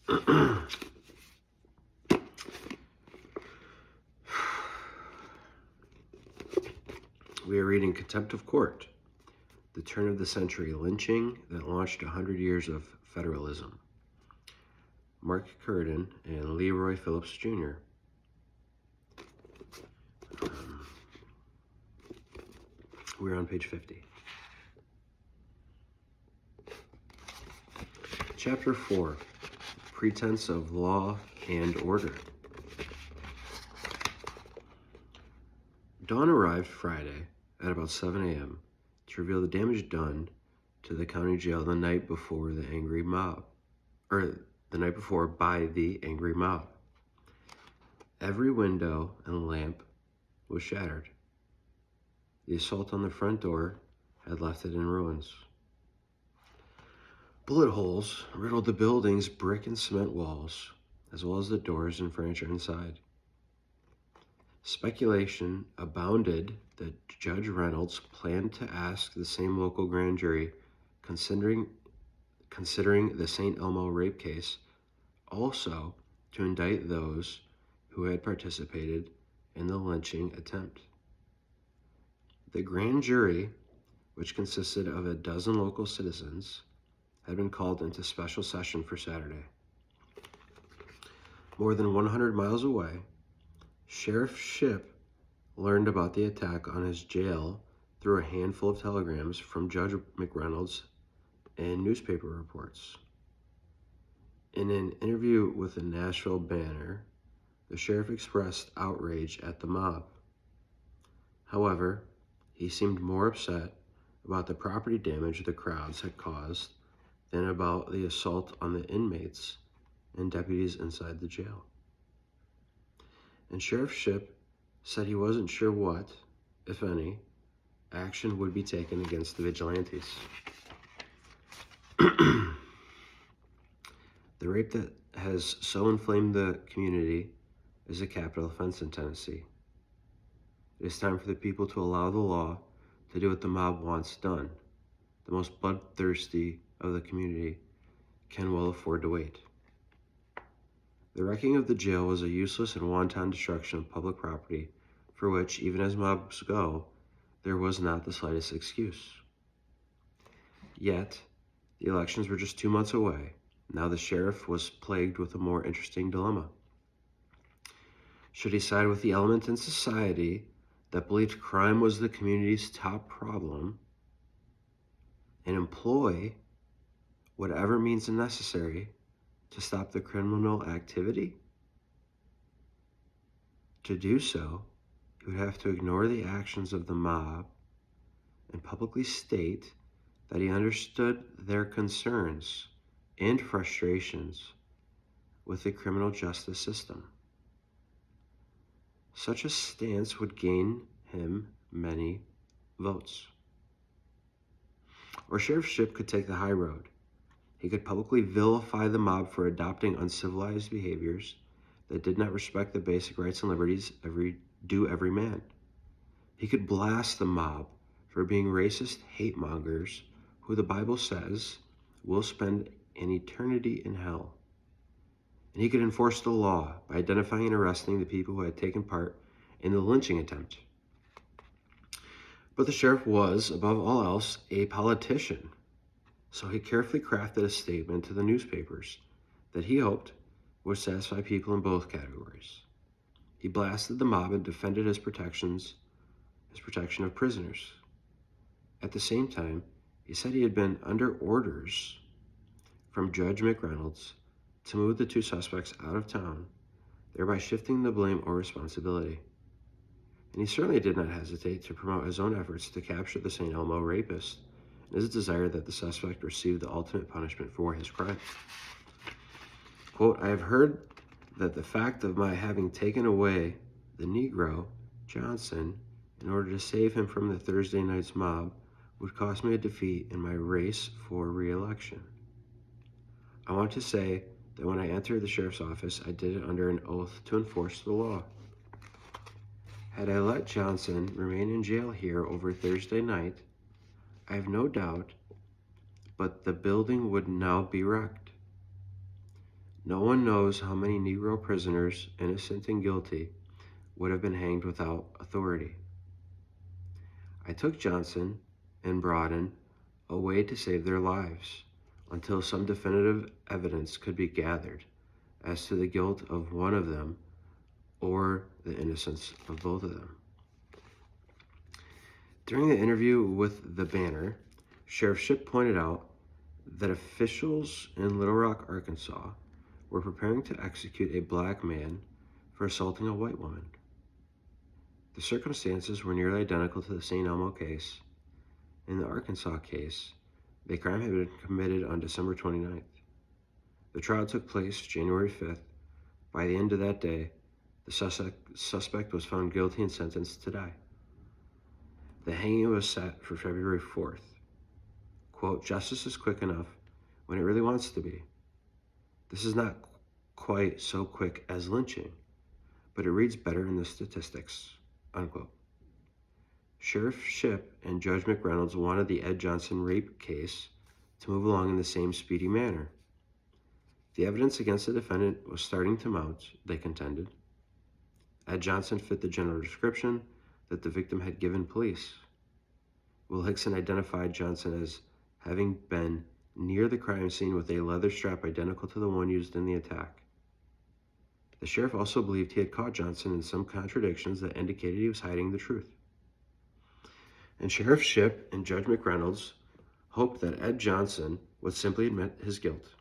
We are reading Contempt of Court, the turn of the century lynching that launched 100 years of federalism. Mark Curriden and Leroy Phillips Jr. We're on page 50. Chapter 4, Pretense of Law and Order. Dawn arrived Friday at about 7 a.m. to reveal the damage done to the county jail the night before by the angry mob. Every window and lamp was shattered. The assault on the front door had left it in ruins. Bullet holes riddled the building's brick and cement walls, as well as the doors and furniture inside. Speculation abounded that Judge Reynolds planned to ask the same local grand jury, considering the St. Elmo rape case, also to indict those who had participated in the lynching attempt. The grand jury, which consisted of a dozen local citizens, had been called into special session for Saturday. More than 100 miles away, Sheriff Shipp learned about the attack on his jail through a handful of telegrams from Judge McReynolds and newspaper reports. In an interview with the Nashville Banner, the sheriff expressed outrage at the mob. However, he seemed more upset about the property damage the crowds had caused than about the assault on the inmates and deputies inside the jail. And Sheriff Shipp said he wasn't sure what, if any, action would be taken against the vigilantes. The rape that has so inflamed the community is a capital offense in Tennessee. It is time for the people to allow the law to do what the mob wants done. The most bloodthirsty of the community can well afford to wait. The wrecking of the jail was a useless and wanton destruction of public property for which, even as mobs go, there was not the slightest excuse. Yet, the elections were just 2 months away. Now the sheriff was plagued with a more interesting dilemma. Should he side with the element in society that believed crime was the community's top problem and employ whatever means necessary to stop the criminal activity? To do so, he would have to ignore the actions of the mob and publicly state that he understood their concerns and frustrations with the criminal justice system. Such a stance would gain him many votes. Or Sheriff Shipp could take the high road. He could publicly vilify the mob for adopting uncivilized behaviors that did not respect the basic rights and liberties due every man. He could blast the mob for being racist hate mongers who the Bible says will spend an eternity in hell. And he could enforce the law by identifying and arresting the people who had taken part in the lynching attempt. But the sheriff was, above all else, a politician. So he carefully crafted a statement to the newspapers that he hoped would satisfy people in both categories. He blasted the mob and defended his protection of prisoners. At the same time, he said he had been under orders from Judge McReynolds to move the two suspects out of town, thereby shifting the blame or responsibility. And he certainly did not hesitate to promote his own efforts to capture the St. Elmo rapist and his desire that the suspect receive the ultimate punishment for his crime. Quote, "I have heard that the fact of my having taken away the Negro, Johnson, in order to save him from the Thursday night's mob would cost me a defeat in my race for re-election. I want to say that when I entered the sheriff's office, I did it under an oath to enforce the law. Had I let Johnson remain in jail here over Thursday night, I have no doubt, but the building would now be wrecked. No one knows how many Negro prisoners, innocent and guilty, would have been hanged without authority. I took Johnson and Broughton away to save their lives until some definitive evidence could be gathered as to the guilt of one of them or the innocence of both of them. During the interview with the Banner, Sheriff Shipp pointed out that officials in Little Rock, Arkansas, were preparing to execute a black man for assaulting a white woman. The circumstances were nearly identical to the St. Elmo case. In the Arkansas case, the crime had been committed on December 29th. The trial took place January 5th. By the end of that day, the suspect was found guilty and sentenced to die. The hanging was set for February 4th. Quote, "Justice is quick enough when it really wants to be. This is not quite so quick as lynching, but it reads better in the statistics," unquote. Sheriff Shipp and Judge McReynolds wanted the Ed Johnson rape case to move along in the same speedy manner. The evidence against the defendant was starting to mount, they contended. Ed Johnson fit the general description that the victim had given police. Will Hickson identified Johnson as having been near the crime scene with a leather strap identical to the one used in the attack. The sheriff also believed he had caught Johnson in some contradictions that indicated he was hiding the truth. And Sheriff Shipp and Judge McReynolds hoped that Ed Johnson would simply admit his guilt.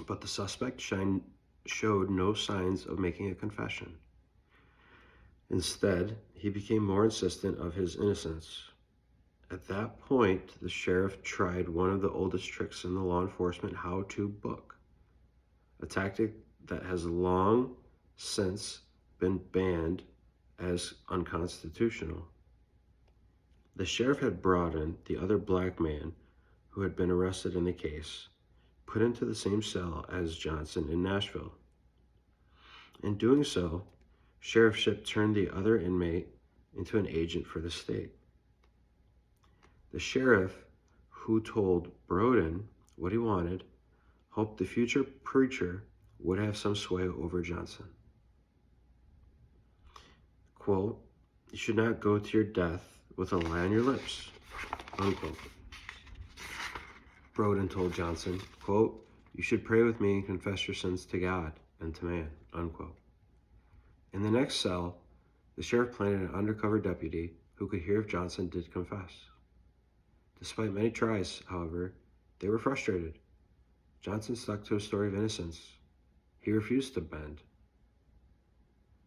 But the suspect showed no signs of making a confession. Instead, he became more insistent of his innocence. At that point, the sheriff tried one of the oldest tricks in the law enforcement how-to book, a tactic that has long since been banned as unconstitutional. The sheriff had Broughton, the other black man who had been arrested in the case, put into the same cell as Johnson in Nashville. In doing so, Sheriff Shipp turned the other inmate into an agent for the state. The sheriff, who told Broughton what he wanted, hoped the future preacher would have some sway over Johnson. Quote, "You should not go to your death with a lie on your lips," unquote. Broughton told Johnson, quote, "You should pray with me and confess your sins to God and to man," unquote. In the next cell, the sheriff planted an undercover deputy who could hear if Johnson did confess. Despite many tries, however, they were frustrated. Johnson stuck to a story of innocence. He refused to bend.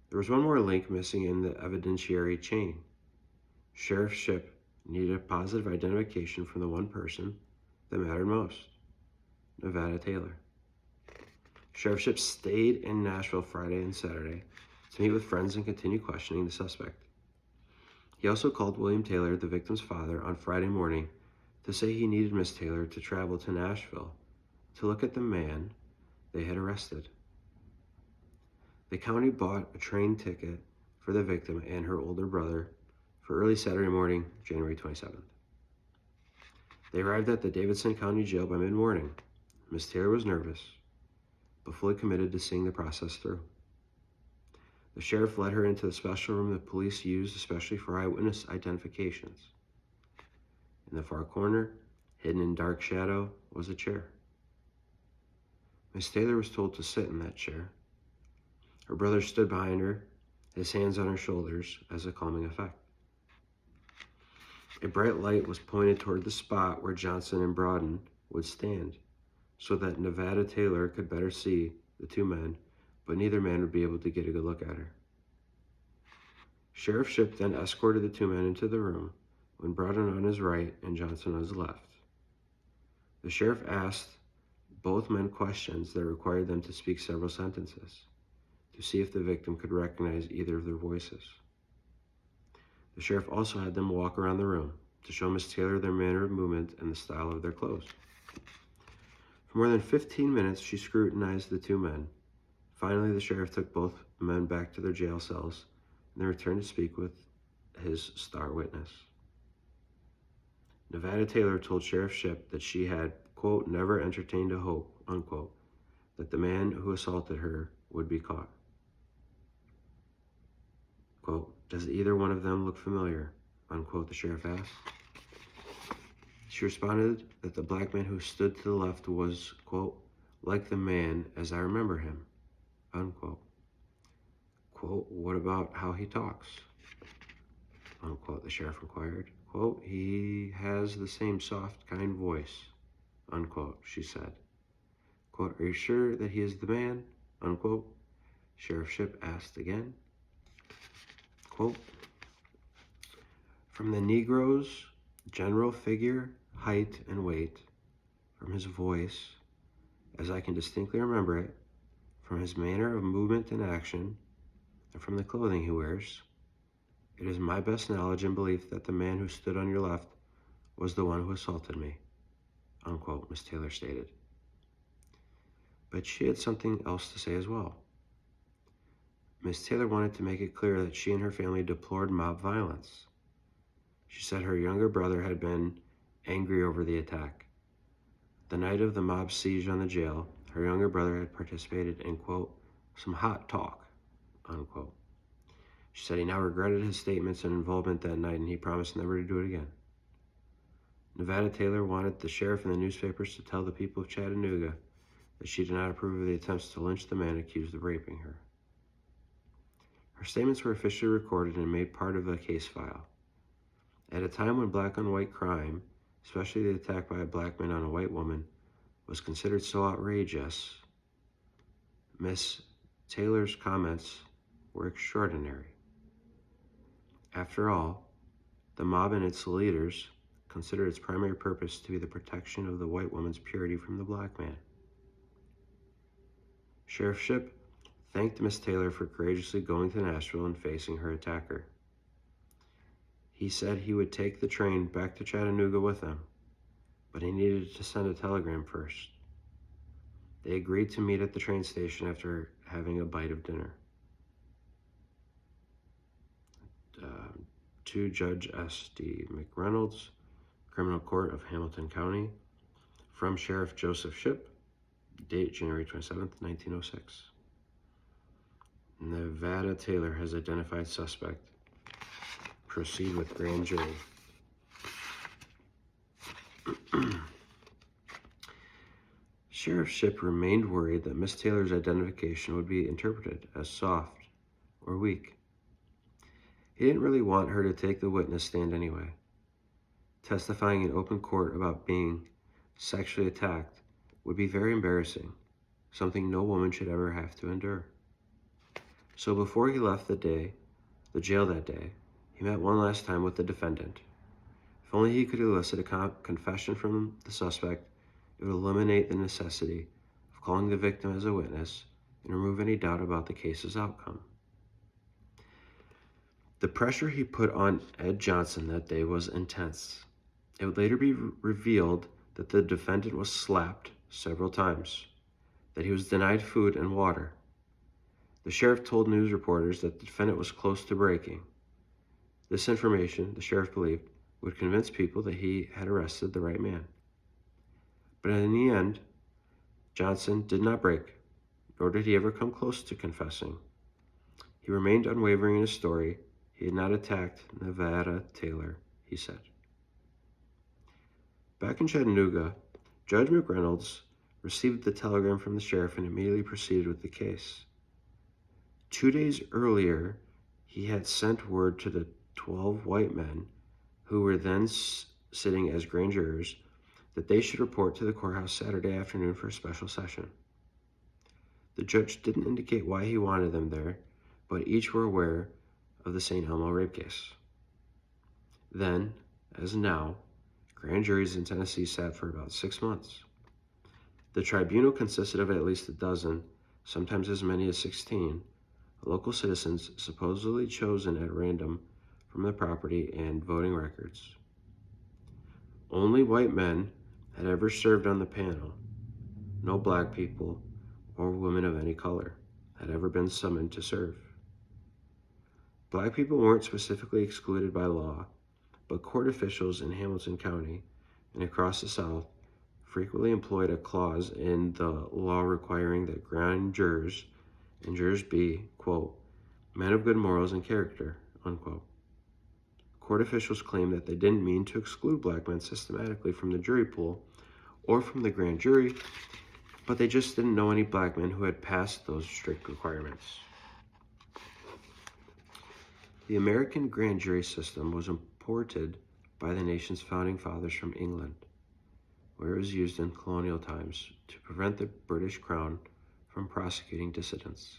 There was one more link missing in the evidentiary chain. Sheriff Shipp needed a positive identification from the one person that mattered most, Nevada Taylor. Sheriff Shipp stayed in Nashville Friday and Saturday to meet with friends and continue questioning the suspect. He also called William Taylor, the victim's father, on Friday morning to say he needed Miss Taylor to travel to Nashville to look at the man they had arrested. The county bought a train ticket for the victim and her older brother for early Saturday morning, January 27th. They arrived at the Davidson County Jail by mid-morning. Miss Taylor was nervous, but fully committed to seeing the process through. The sheriff led her into the special room the police used especially for eyewitness identifications. In the far corner, hidden in dark shadow, was a chair. Miss Taylor was told to sit in that chair. Her brother stood behind her, his hands on her shoulders as a calming effect. A bright light was pointed toward the spot where Johnson and Broughton would stand, so that Nevada Taylor could better see the two men, but neither man would be able to get a good look at her. Sheriff Shipp then escorted the two men into the room, when Broughton on his right and Johnson on his left. The sheriff asked both men questions that required them to speak several sentences to see if the victim could recognize either of their voices. The sheriff also had them walk around the room to show Miss Taylor their manner of movement and the style of their clothes. For more than 15 minutes, she scrutinized the two men. Finally, the sheriff took both men back to their jail cells and then returned to speak with his star witness. Nevada Taylor told Sheriff Shipp that she had, quote, "never entertained a hope," unquote, that the man who assaulted her would be caught. Quote, "Does either one of them look familiar?" unquote, the sheriff asked. She responded that the black man who stood to the left was, quote, "like the man as I remember him," unquote. Quote, "What about how he talks?" unquote, the sheriff inquired. Quote, "He has the same soft, kind voice," unquote, she said. Quote, "Are you sure that he is the man?" unquote, Sheriff Shipp asked again. Quote, "From the Negro's general figure, height, and weight, from his voice, as I can distinctly remember it, from his manner of movement and action, and from the clothing he wears, it is my best knowledge and belief that the man who stood on your left was the one who assaulted me," unquote, Miss Taylor stated. But she had something else to say as well. Miss Taylor wanted to make it clear that she and her family deplored mob violence. She said her younger brother had been angry over the attack. The night of the mob siege on the jail, her younger brother had participated in, quote, "some hot talk," unquote. She said he now regretted his statements and involvement that night, and he promised never to do it again. Nevada Taylor wanted the sheriff and the newspapers to tell the people of Chattanooga that she did not approve of the attempts to lynch the man accused of raping her. Her statements were officially recorded and made part of the case file. At a time when black-on-white crime, especially the attack by a black man on a white woman, was considered so outrageous, Miss Taylor's comments were extraordinary. After all, the mob and its leaders considered its primary purpose to be the protection of the white woman's purity from the black man. Sheriff Shipp thanked Miss Taylor for courageously going to Nashville and facing her attacker. He said he would take the train back to Chattanooga with them, but he needed to send a telegram first. They agreed to meet at the train station after having a bite of dinner. To Judge S.D. McReynolds, Criminal Court of Hamilton County, from Sheriff Joseph Shipp, date January 27th, 1906. Nevada Taylor has identified suspect. Proceed with grand jury. Sheriff Shipp remained worried that Miss Taylor's identification would be interpreted as soft or weak. He didn't really want her to take the witness stand anyway. Testifying in open court about being sexually attacked would be very embarrassing, something no woman should ever have to endure. So before he left the jail that day, he met one last time with the defendant. If only he could elicit a confession from the suspect, it would eliminate the necessity of calling the victim as a witness and remove any doubt about the case's outcome. The pressure he put on Ed Johnson that day was intense. It would later be revealed that the defendant was slapped several times, that he was denied food and water. The sheriff told news reporters that the defendant was close to breaking. This information, the sheriff believed, would convince people that he had arrested the right man. But in the end, Johnson did not break, nor did he ever come close to confessing. He remained unwavering in his story. He had not attacked Nevada Taylor, he said. Back in Chattanooga, Judge McReynolds received the telegram from the sheriff and immediately proceeded with the case. 2 days earlier, he had sent word to the 12 white men who were then sitting as grand jurors that they should report to the courthouse Saturday afternoon for a special session. The judge didn't indicate why he wanted them there, but each were aware of the St. Elmo rape case. Then, as now, grand juries in Tennessee sat for about 6 months. The tribunal consisted of at least a dozen, sometimes as many as 16, local citizens supposedly chosen at random from the property and voting records. Only white men had ever served on the panel. No black people or women of any color had ever been summoned to serve. Black people weren't specifically excluded by law, but court officials in Hamilton County and across the South frequently employed a clause in the law requiring that grand jurors and jurors be, quote, men of good morals and character, unquote. Court officials claimed that they didn't mean to exclude black men systematically from the jury pool or from the grand jury, but they just didn't know any black men who had passed those strict requirements. The American grand jury system was imported by the nation's founding fathers from England, where it was used in colonial times to prevent the British Crown from prosecuting dissidents.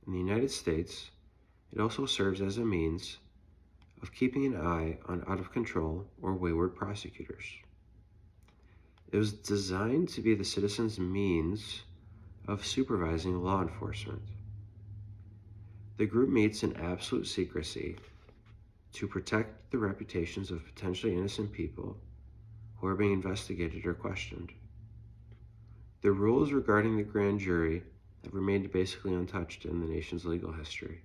In the United States, it also serves as a means of keeping an eye on out-of-control or wayward prosecutors. It was designed to be the citizens' means of supervising law enforcement. The group meets in absolute secrecy to protect the reputations of potentially innocent people who are being investigated or questioned. The rules regarding the grand jury have remained basically untouched in the nation's legal history.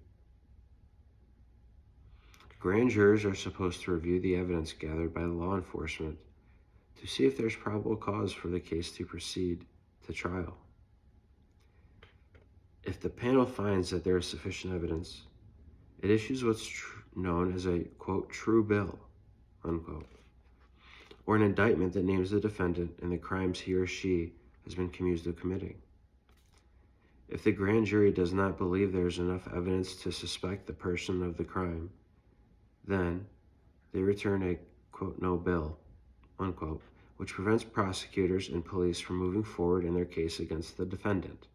Grand jurors are supposed to review the evidence gathered by law enforcement to see if there's probable cause for the case to proceed to trial. If the panel finds that there is sufficient evidence, it issues what's known as a, quote, true bill, unquote, or an indictment that names the defendant and the crimes he or she has been accused of committing. If the grand jury does not believe there is enough evidence to suspect the person of the crime, then they return a, quote, no bill, unquote, which prevents prosecutors and police from moving forward in their case against the defendant.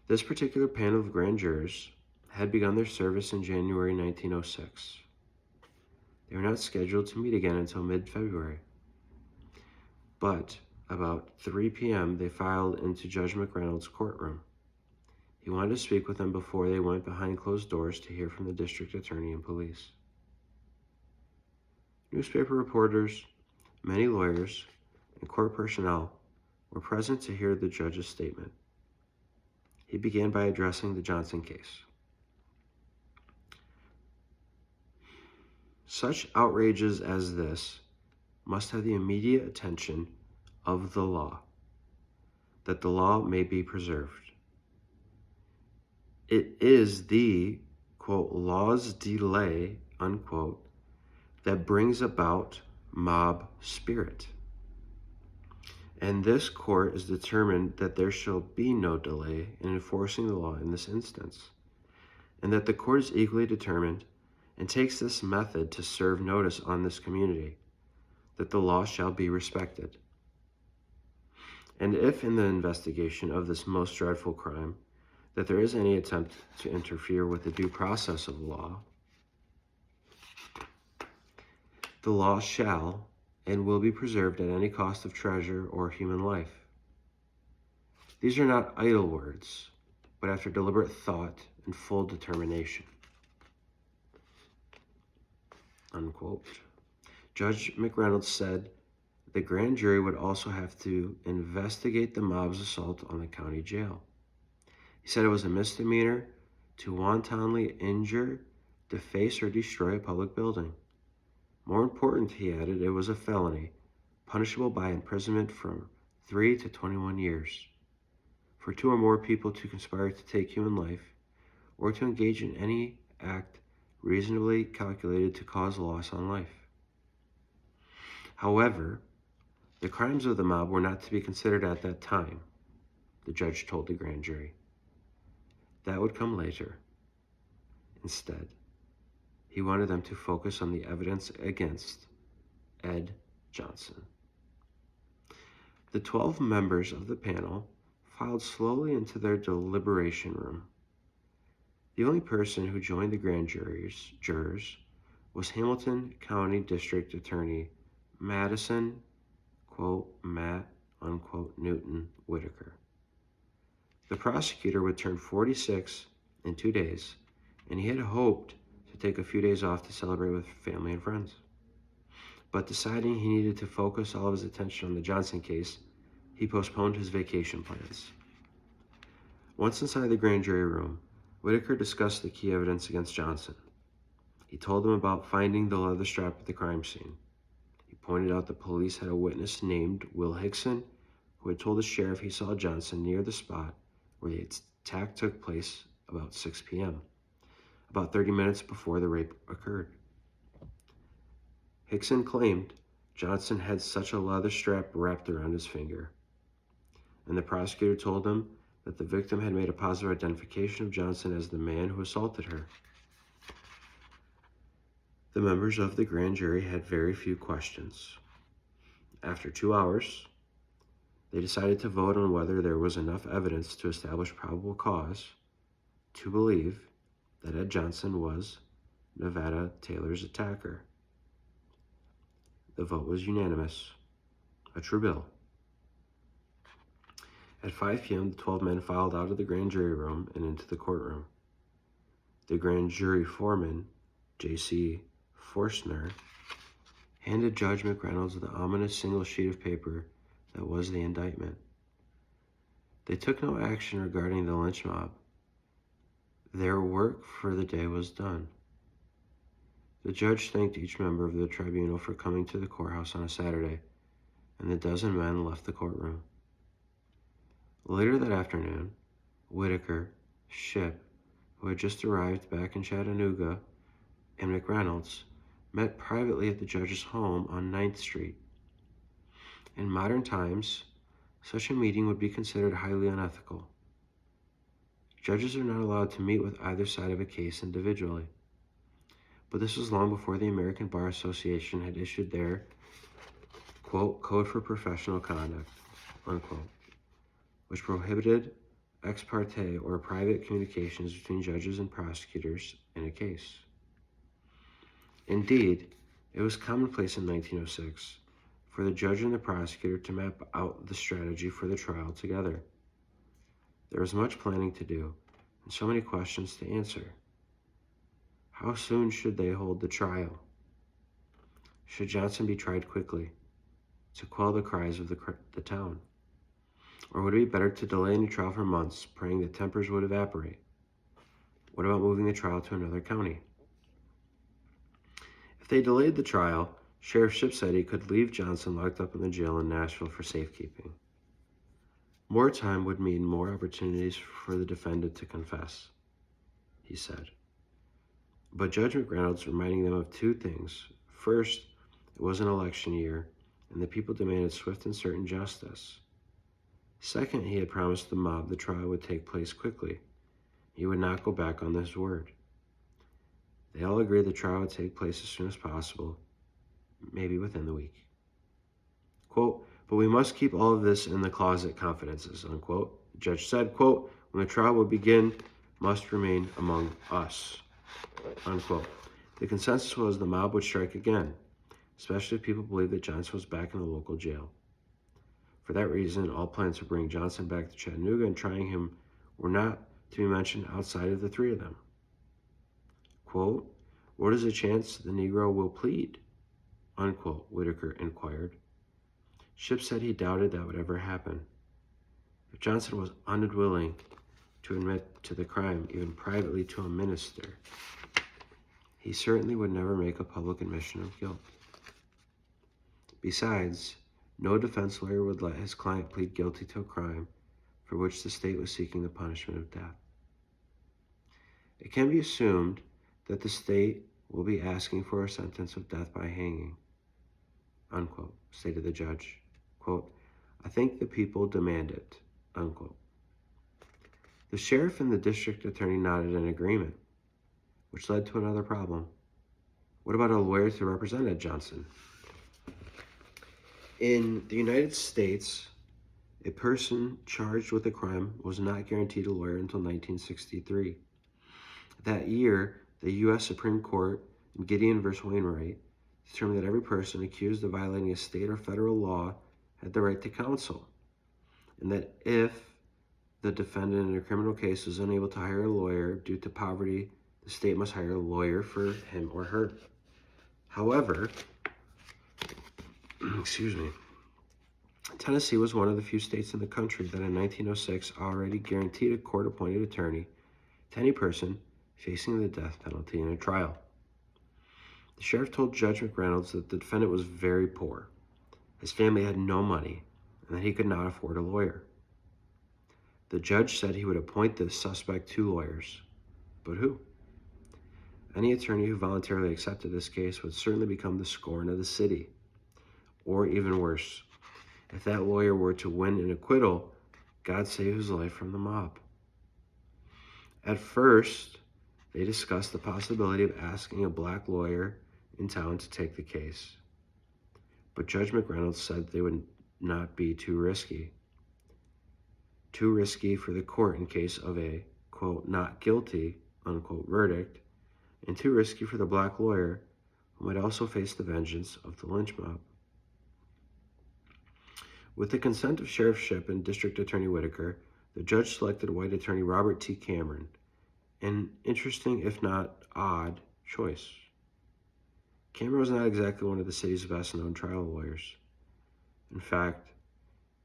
This particular panel of grand jurors had begun their service in January 1906. They were not scheduled to meet again until mid-February. But about 3 p.m., they filed into Judge McReynolds' courtroom. He wanted to speak with them before they went behind closed doors to hear from the district attorney and police. Newspaper reporters, many lawyers, and court personnel were present to hear the judge's statement. He began by addressing the Johnson case. Such outrages as this must have the immediate attention of the law, that the law may be preserved. It is the, quote, law's delay, unquote, that brings about mob spirit. And this court is determined that there shall be no delay in enforcing the law in this instance, and that the court is equally determined and takes this method to serve notice on this community, that the law shall be respected. And if in the investigation of this most dreadful crime, that there is any attempt to interfere with the due process of law, the law shall and will be preserved at any cost of treasure or human life. These are not idle words, but after deliberate thought and full determination. Unquote. Judge McReynolds said the grand jury would also have to investigate the mob's assault on the county jail. He said it was a misdemeanor to wantonly injure, deface, or destroy a public building. More important, he added, it was a felony, punishable by imprisonment from 3 to 21 years. For 2 or more people to conspire to take human life, or to engage in any act reasonably calculated to cause loss on life. However, the crimes of the mob were not to be considered at that time, the judge told the grand jury. That would come later. Instead, he wanted them to focus on the evidence against Ed Johnson. The 12 members of the panel filed slowly into their deliberation room. The only person who joined the grand jurors was Hamilton County District Attorney Madison, quote, Matt, unquote, Newton Whitaker. The prosecutor would turn 46 in 2 days, and he had hoped to take a few days off to celebrate with family and friends. But deciding he needed to focus all of his attention on the Johnson case, he postponed his vacation plans. Once inside the grand jury room, Whitaker discussed the key evidence against Johnson. He told them about finding the leather strap at the crime scene. He pointed out that police had a witness named Will Hickson who had told the sheriff he saw Johnson near the spot where the attack took place about 6 p.m., about 30 minutes before the rape occurred. Hickson claimed Johnson had such a leather strap wrapped around his finger, and the prosecutor told him that the victim had made a positive identification of Johnson as the man who assaulted her. The members of the grand jury had very few questions. After 2 hours, they decided to vote on whether there was enough evidence to establish probable cause to believe that Ed Johnson was Nevada Taylor's attacker. The vote was unanimous, a true bill. At 5 p.m., the 12 men filed out of the grand jury room and into the courtroom. The grand jury foreman, J.C. Forstner, handed Judge McReynolds the ominous single sheet of paper that was the indictment. They took no action regarding the lynch mob. Their work for the day was done. The judge thanked each member of the tribunal for coming to the courthouse on a Saturday, and the dozen men left the courtroom. Later that afternoon, Whitaker, Shipp, who had just arrived back in Chattanooga, and McReynolds met privately at the judge's home on 9th Street. In modern times, such a meeting would be considered highly unethical. Judges are not allowed to meet with either side of a case individually. But this was long before the American Bar Association had issued their, quote, Code for Professional Conduct, unquote, which prohibited ex parte or private communications between judges and prosecutors in a case. Indeed, it was commonplace in 1906 for the judge and the prosecutor to map out the strategy for the trial together. There was much planning to do, and so many questions to answer. How soon should they hold the trial? Should Johnson be tried quickly, to quell the cries of the town? Or would it be better to delay any trial for months, praying that tempers would evaporate? What about moving the trial to another county? If they delayed the trial, Sheriff Shipp said he could leave Johnson locked up in the jail in Nashville for safekeeping. More time would mean more opportunities for the defendant to confess, he said. But Judge McReynolds reminding them of two things. First, it was an election year, and the people demanded swift and certain justice. Second, he had promised the mob the trial would take place quickly. He would not go back on this word. They all agreed the trial would take place as soon as possible, maybe within the week. Quote, but we must keep all of this in the closet confidences, unquote. The judge said, quote, when the trial would begin, must remain among us, unquote. The consensus was the mob would strike again, especially if people believed that Johnson was back in the local jail. For that reason, all plans to bring Johnson back to Chattanooga and trying him were not to be mentioned outside of the three of them. Quote, what is the chance the Negro will plead? Unquote, Whitaker inquired. Shipp said he doubted that would ever happen. If Johnson was unwilling to admit to the crime, even privately to a minister, he certainly would never make a public admission of guilt. Besides, no defense lawyer would let his client plead guilty to a crime for which the state was seeking the punishment of death. It can be assumed that the state will be asking for a sentence of death by hanging, unquote, stated the judge. Quote, I think the people demand it, unquote. The sheriff and the district attorney nodded in agreement, which led to another problem. What about a lawyer to represent Ed Johnson? In the United States, a person charged with a crime was not guaranteed a lawyer until 1963. That year, the U.S. Supreme Court in Gideon v. Wainwright determined that every person accused of violating a state or federal law had the right to counsel, and that if the defendant in a criminal case was unable to hire a lawyer due to poverty, the state must hire a lawyer for him or her. However, Tennessee was one of the few states in the country that in 1906 already guaranteed a court-appointed attorney to any person facing the death penalty in a trial. The sheriff told Judge McReynolds that the defendant was very poor, his family had no money, and that he could not afford a lawyer. The judge said he would appoint the suspect 2 lawyers. But who? Any attorney who voluntarily accepted this case would certainly become the scorn of the city. Or even worse, if that lawyer were to win an acquittal, God save his life from the mob. At first, they discussed the possibility of asking a black lawyer in town to take the case. But Judge McReynolds said they would not be too risky. Too risky for the court in case of a, quote, not guilty, unquote, verdict, and too risky for the black lawyer who might also face the vengeance of the lynch mob. With the consent of Sheriff Shipp and District Attorney Whitaker, the judge selected white attorney Robert T. Cameron, an interesting, if not odd, choice. Cameron was not exactly one of the city's best-known trial lawyers. In fact,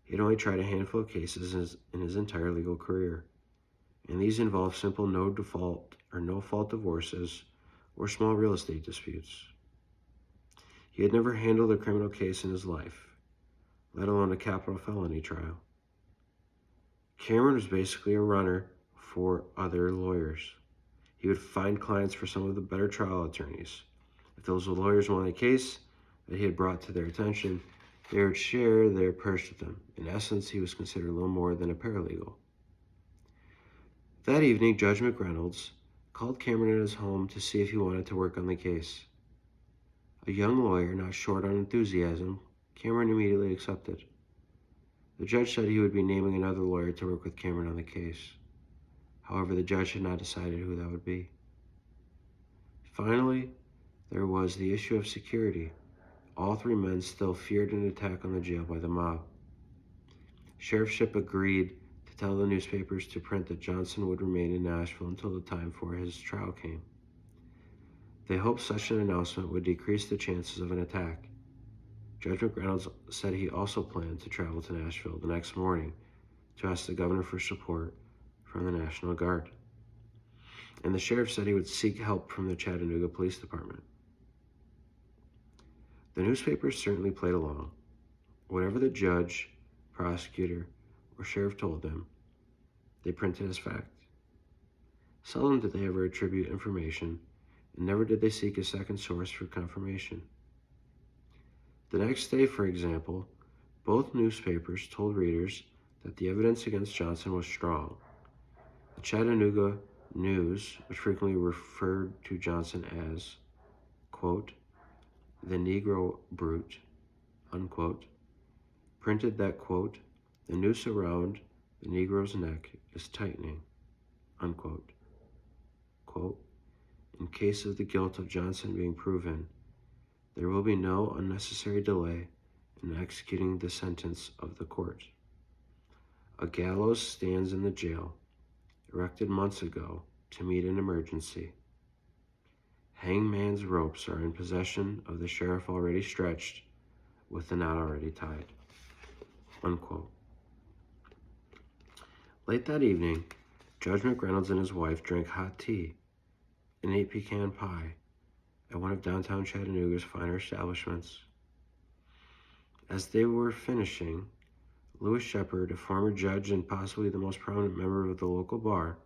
he had only tried a handful of cases in his entire legal career, and these involved simple no-default or no-fault divorces or small real estate disputes. He had never handled a criminal case in his life, let alone a capital felony trial. Cameron was basically a runner for other lawyers. He would find clients for some of the better trial attorneys. If those lawyers won a case that he had brought to their attention, they would share their purse with him. In essence, he was considered little more than a paralegal. That evening, Judge McReynolds called Cameron at his home to see if he wanted to work on the case. A young lawyer, not short on enthusiasm, Cameron immediately accepted. The judge said he would be naming another lawyer to work with Cameron on the case. However, the judge had not decided who that would be. Finally, there was the issue of security. All 3 men still feared an attack on the jail by the mob. Sheriff Shipp agreed to tell the newspapers to print that Johnson would remain in Nashville until the time for his trial came. They hoped such an announcement would decrease the chances of an attack. Judge McReynolds said he also planned to travel to Nashville the next morning to ask the governor for support from the National Guard. And the sheriff said he would seek help from the Chattanooga Police Department. The newspapers certainly played along. Whatever the judge, prosecutor, or sheriff told them, they printed as fact. Seldom did they ever attribute information, and never did they seek a second source for confirmation. The next day, for example, both newspapers told readers that the evidence against Johnson was strong. The Chattanooga News, which frequently referred to Johnson as, quote, the Negro brute, unquote, printed that, quote, the noose around the Negro's neck is tightening, unquote. Quote, in case of the guilt of Johnson being proven, there will be no unnecessary delay in executing the sentence of the court. A gallows stands in the jail, erected months ago to meet an emergency. Hangman's ropes are in possession of the sheriff already stretched with the knot already tied, unquote. Late that evening, Judge McReynolds and his wife drank hot tea and ate pecan pie at one of downtown Chattanooga's finer establishments. As they were finishing, Louis Shepard, a former judge and possibly the most prominent member of the local bar,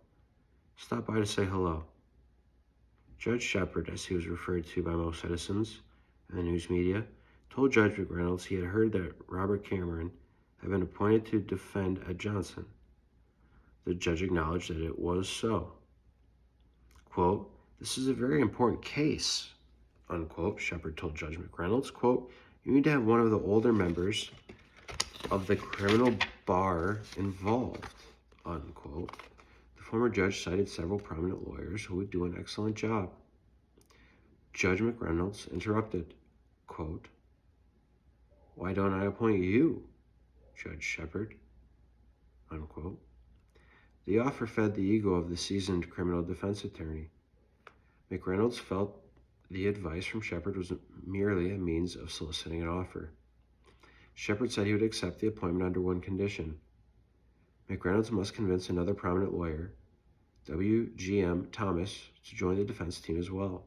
stopped by to say hello. Judge Shepard, as he was referred to by most citizens and the news media, told Judge McReynolds he had heard that Robert Cameron had been appointed to defend Ed Johnson. The judge acknowledged that it was so. Quote, this is a very important case, unquote, Shepard told Judge McReynolds. Quote, you need to have one of the older members of the criminal bar involved, unquote. The former judge cited several prominent lawyers who would do an excellent job. Judge McReynolds interrupted, quote, why don't I appoint you, Judge Shepard, unquote. The offer fed the ego of the seasoned criminal defense attorney. McReynolds felt the advice from Shepard was merely a means of soliciting an offer. Shepard said he would accept the appointment under one condition. McReynolds must convince another prominent lawyer, W.G.M. Thomas, to join the defense team as well.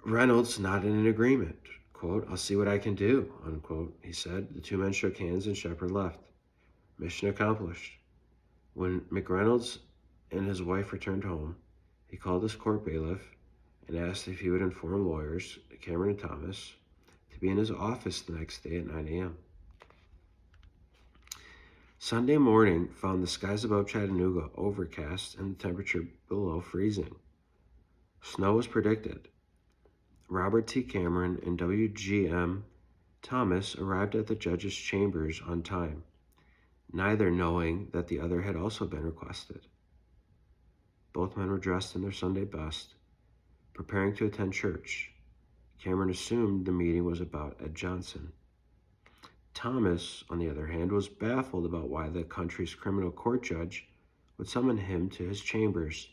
Reynolds nodded in agreement. Quote, "I'll see what I can do," unquote, he said. The two men shook hands and Shepard left. Mission accomplished. When McReynolds and his wife returned home, he called his court bailiff and asked if he would inform lawyers, Cameron and Thomas, to be in his office the next day at 9 a.m. Sunday morning found the skies above Chattanooga overcast and the temperature below freezing. Snow was predicted. Robert T. Cameron and W.G.M. Thomas arrived at the judge's chambers on time, neither knowing that the other had also been requested. Both men were dressed in their Sunday best, preparing to attend church. Cameron assumed the meeting was about Ed Johnson. Thomas, on the other hand, was baffled about why the country's criminal court judge would summon him to his chambers,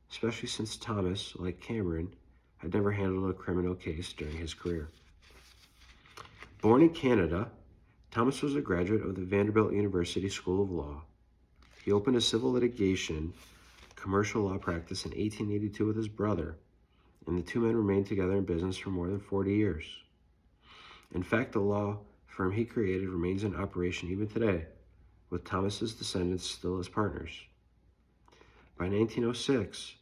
especially since Thomas, like Cameron, had never handled a criminal case during his career. Born in Canada, Thomas was a graduate of the Vanderbilt University School of Law. He opened a civil litigation commercial law practice in 1882 with his brother, and the two men remained together in business for more than 40 years. In fact, the law firm he created remains in operation even today, with Thomas's descendants still as partners. By 1906,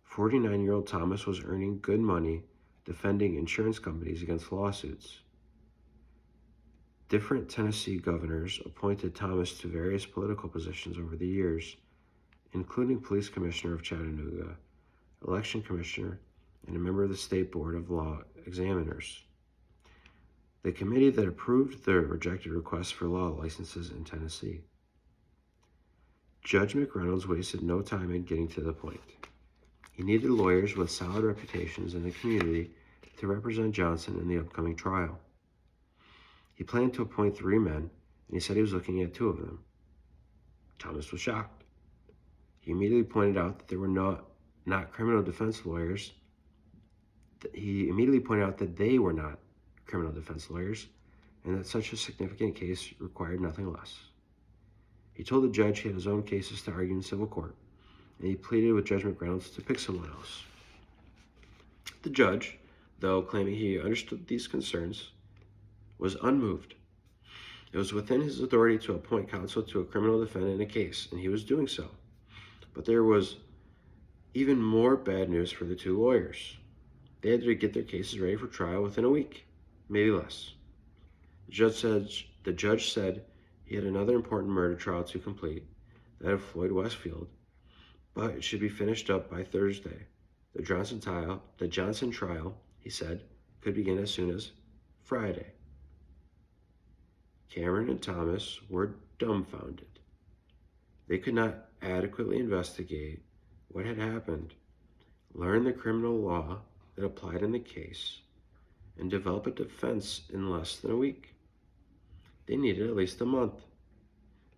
49-year-old Thomas was earning good money defending insurance companies against lawsuits. Different Tennessee governors appointed Thomas to various political positions over the years, including police commissioner of Chattanooga, election commissioner, and a member of the State Board of Law Examiners, the committee that approved the rejected requests for law licenses in Tennessee. Judge McReynolds wasted no time in getting to the point. He needed lawyers with solid reputations in the community to represent Johnson in the upcoming trial. He planned to appoint 3 men, and he said he was looking at 2 of them. Thomas was shocked. He immediately pointed out that they were not criminal defense lawyers. He immediately pointed out that they were not criminal defense lawyers, and that such a significant case required nothing less. He told the judge he had his own cases to argue in civil court, and he pleaded with Judge McReynolds to pick someone else. The judge, though claiming he understood these concerns, was unmoved. It was within his authority to appoint counsel to a criminal defendant in a case, and he was doing so. But there was even more bad news for the 2 lawyers. They had to get their cases ready for trial within a week, maybe less. The judge said he had another important murder trial to complete, that of Floyd Westfield, but it should be finished up by Thursday. The Johnson trial, he said, could begin as soon as Friday. Cameron and Thomas were dumbfounded. They could not adequately investigate what had happened, learn the criminal law that applied in the case, and develop a defense in less than a week. They needed at least a month.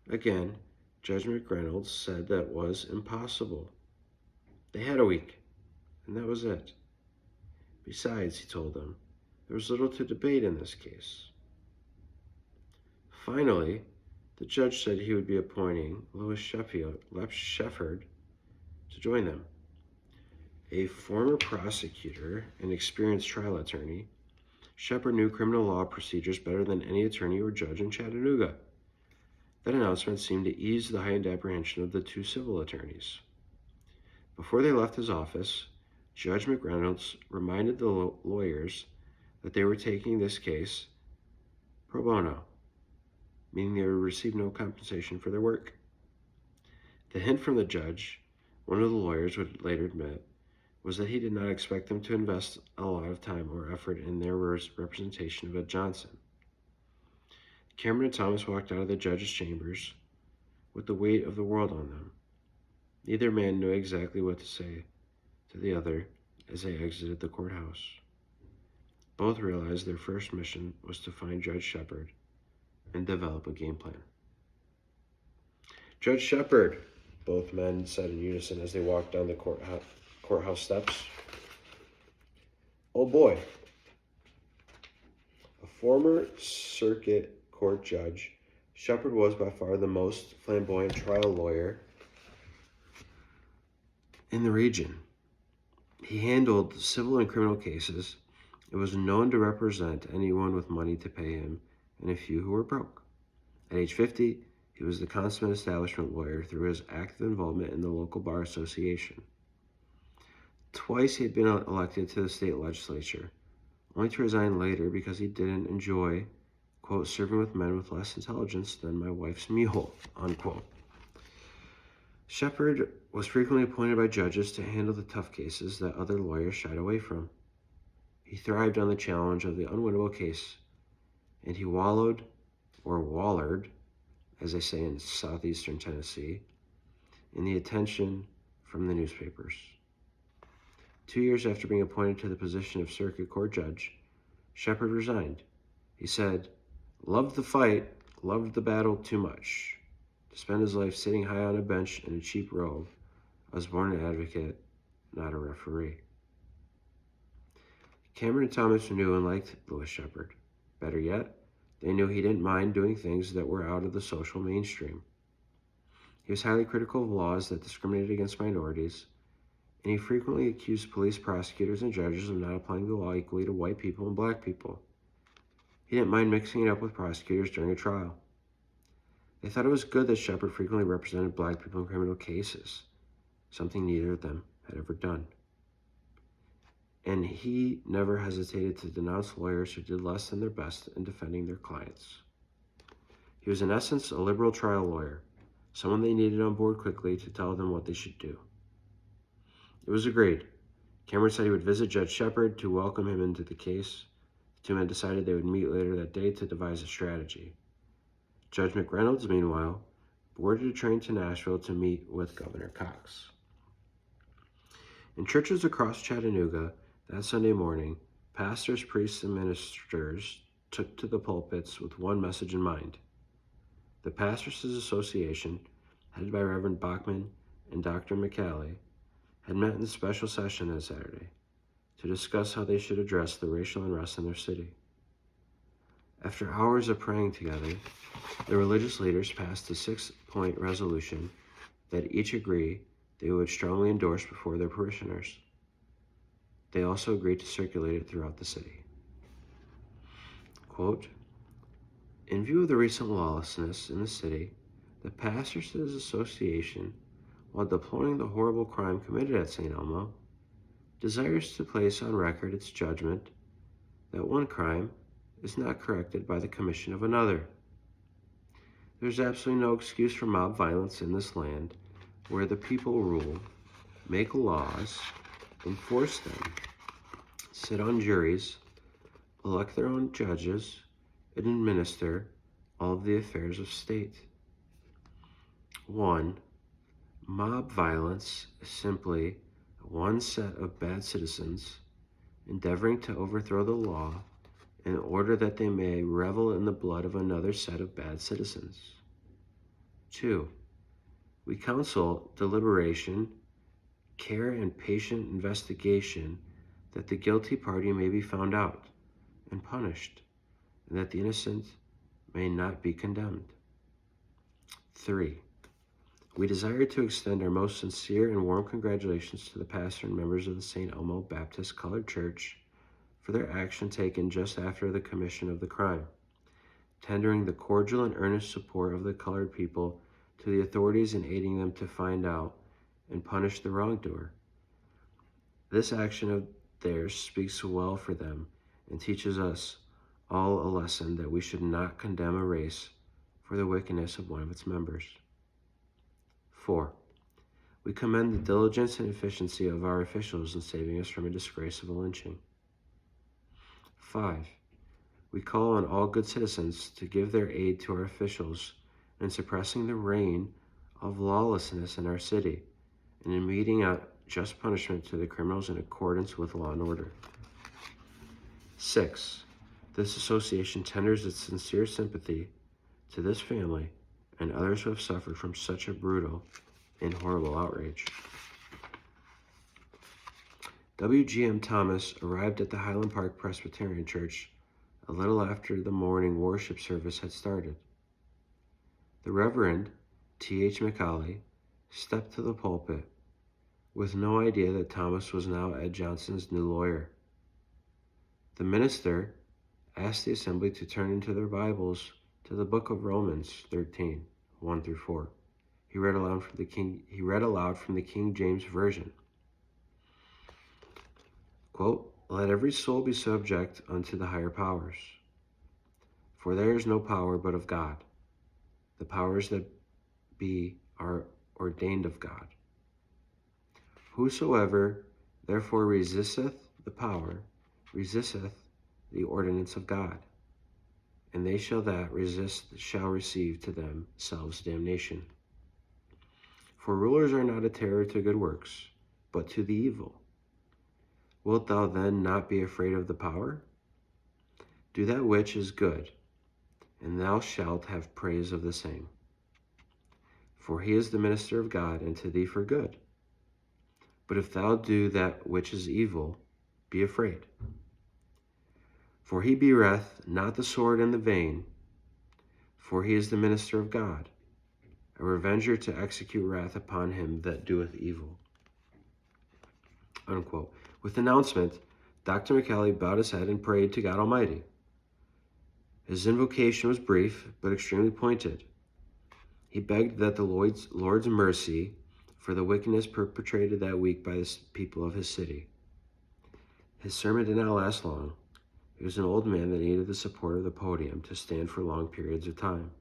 Again, Judge McReynolds said that was impossible. They had a week, and that was it. Besides, he told them, there was little to debate in this case. Finally, the judge said he would be appointing Louis Shefford to join them. A former prosecutor and experienced trial attorney, Shepard knew criminal law procedures better than any attorney or judge in Chattanooga. That announcement seemed to ease the heightened apprehension of the 2 civil attorneys. Before they left his office, Judge McReynolds reminded the lawyers that they were taking this case pro bono, meaning they would receive no compensation for their work. The hint from the judge, one of the lawyers would later admit, was that he did not expect them to invest a lot of time or effort in their representation of Ed Johnson. Cameron and Thomas walked out of the judge's chambers with the weight of the world on them. Neither man knew exactly what to say to the other as they exited the courthouse. Both realized their first mission was to find Judge Shepard and develop a game plan. "Judge Shepard," both men said in unison as they walked down the courthouse steps. "Oh boy." A former circuit court judge, Shepard was by far the most flamboyant trial lawyer in the region. He handled civil and criminal cases and was known to represent anyone with money to pay him and a few who were broke. At age 50, he was the consummate establishment lawyer through his active involvement in the local bar association. Twice he had been elected to the state legislature, only to resign later because he didn't enjoy, quote, serving with men with less intelligence than my wife's mule, unquote. Shepard was frequently appointed by judges to handle the tough cases that other lawyers shied away from. He thrived on the challenge of the unwinnable case, and he wallered, as they say in southeastern Tennessee, in the attention from the newspapers. 2 years after being appointed to the position of circuit court judge, Shepard resigned. He said, "Loved the fight, loved the battle too much to spend his life sitting high on a bench in a cheap robe. I was born an advocate, not a referee." Cameron and Thomas knew and liked Louis Shepard. Better yet, they knew he didn't mind doing things that were out of the social mainstream. He was highly critical of laws that discriminated against minorities, and he frequently accused police, prosecutors, and judges of not applying the law equally to white people and black people. He didn't mind mixing it up with prosecutors during a trial. They thought it was good that Shepard frequently represented black people in criminal cases, something neither of them had ever done. And he never hesitated to denounce lawyers who did less than their best in defending their clients. He was in essence a liberal trial lawyer, someone they needed on board quickly to tell them what they should do. It was agreed. Cameron said he would visit Judge Shepard to welcome him into the case. The two men decided they would meet later that day to devise a strategy. Judge McReynolds, meanwhile, boarded a train to Nashville to meet with Governor Cox. In churches across Chattanooga that Sunday morning, pastors, priests, and ministers took to the pulpits with one message in mind. The Pastors' Association, headed by Reverend Bachman and Dr. McCallie, had met in a special session that Saturday to discuss how they should address the racial unrest in their city. After hours of praying together, the religious leaders passed a 6-point resolution that each agreed they would strongly endorse before their parishioners. They also agreed to circulate it throughout the city. Quote, "In view of the recent lawlessness in the city, the Pastors' Association, while deploring the horrible crime committed at St. Elmo, desires to place on record its judgment that one crime is not corrected by the commission of another. There is absolutely no excuse for mob violence in this land where the people rule, make laws, enforce them, sit on juries, elect their own judges, and administer all of the affairs of state. 1. Mob violence is simply one set of bad citizens endeavoring to overthrow the law in order that they may revel in the blood of another set of bad citizens. 2. We counsel deliberation, care, and patient investigation that the guilty party may be found out and punished, and that the innocent may not be condemned. 3. We desire to extend our most sincere and warm congratulations to the pastor and members of the St. Elmo Baptist Colored Church for their action taken just after the commission of the crime, tendering the cordial and earnest support of the colored people to the authorities in aiding them to find out and punish the wrongdoer. This action of theirs speaks well for them and teaches us all a lesson that we should not condemn a race for the wickedness of one of its members. 4. We commend the diligence and efficiency of our officials in saving us from a disgrace of a lynching. 5. We call on all good citizens to give their aid to our officials in suppressing the reign of lawlessness in our city and in meting out just punishment to the criminals in accordance with law and order. 6. This association tenders its sincere sympathy to this family and others who have suffered from such a brutal and horrible outrage. W.G.M. Thomas arrived at the Highland Park Presbyterian Church a little after the morning worship service had started. The Reverend T.H. McCallie stepped to the pulpit, with no idea that Thomas was now Ed Johnson's new lawyer. The minister asked the assembly to turn into their Bibles to the book of Romans 13, 1 through 4. He read aloud from the King James Version. Quote, "Let every soul be subject unto the higher powers. For there is no power but of God. The powers that be are ordained of God. Whosoever therefore resisteth the power, resisteth the ordinance of God. And they that resist shall receive to themselves damnation. For rulers are not a terror to good works, but to the evil. Wilt thou then not be afraid of the power? Do that which is good, and thou shalt have praise of the same. For he is the minister of God unto thee for good. But if thou do that which is evil, be afraid. For he beareth not the sword in the vain, for he is the minister of God, a revenger to execute wrath upon him that doeth evil." Unquote. With the announcement, Dr. McCallie bowed his head and prayed to God Almighty. His invocation was brief, but extremely pointed. He begged that the Lord's mercy for the wickedness perpetrated that week by the people of his city. His sermon did not last long. He was an old man that needed the support of the podium to stand for long periods of time.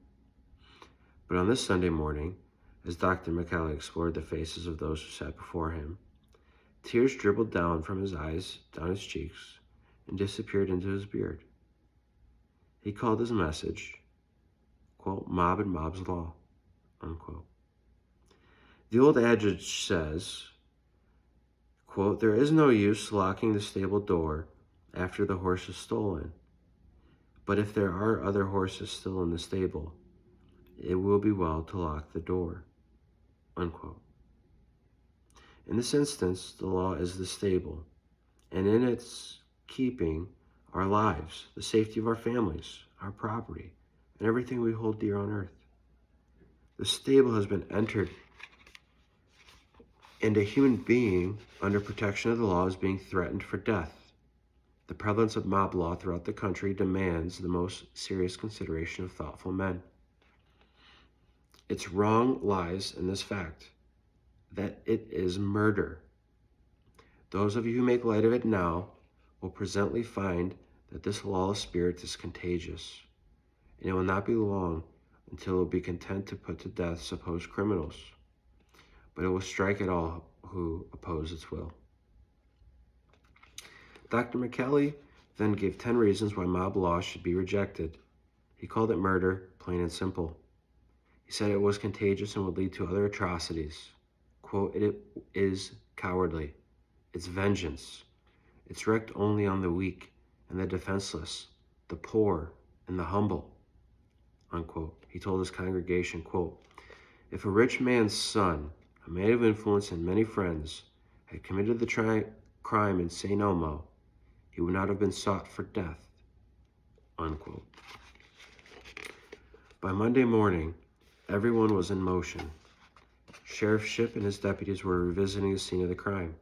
But on this Sunday morning, as Dr. McCallie explored the faces of those who sat before him, tears dribbled down from his eyes, down his cheeks, and disappeared into his beard. He called his message, quote, "Mob and Mob's Law," unquote. The old adage says, quote, "There is no use locking the stable door after the horse is stolen. But if there are other horses still in the stable, it will be well to lock the door," unquote. In this instance, the law is the stable, and in its keeping, our lives, the safety of our families, our property, and everything we hold dear on earth. The stable has been entered, and a human being under protection of the law is being threatened for death. The prevalence of mob law throughout the country demands the most serious consideration of thoughtful men. Its wrong lies in this fact, that it is murder. Those of you who make light of it now will presently find that this lawless spirit is contagious, and it will not be long until it will be content to put to death supposed criminals, but it will strike at all who oppose its will. Dr. McCallie then gave 10 reasons why mob law should be rejected. He called it murder, plain and simple. He said it was contagious and would lead to other atrocities. Quote, "It is cowardly. It's vengeance. It's wreaked only on the weak and the defenseless, the poor and the humble," unquote. He told his congregation, quote, "If a rich man's son, a man of influence and many friends, had committed the crime in St. Elmo, he would not have been sought for death," unquote. By Monday morning, everyone was in motion. Sheriff Shipp and his deputies were revisiting the scene of the crime.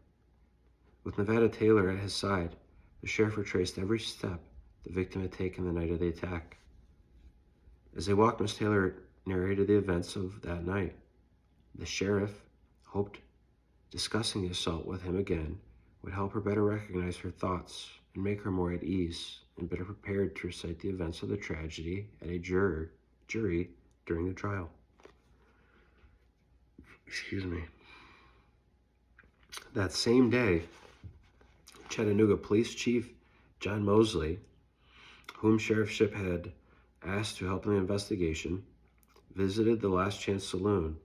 With Nevada Taylor at his side, the sheriff retraced every step the victim had taken the night of the attack. As they walked, Miss Taylor narrated the events of that night. The sheriff hoped discussing the assault with him again would help her better recognize her thoughts and make her more at ease and better prepared to recite the events of the tragedy at a jury during the trial. That same day, Chattanooga Police Chief John Mosley, whom Sheriff Shipp had asked to help in the investigation, visited the Last Chance Saloon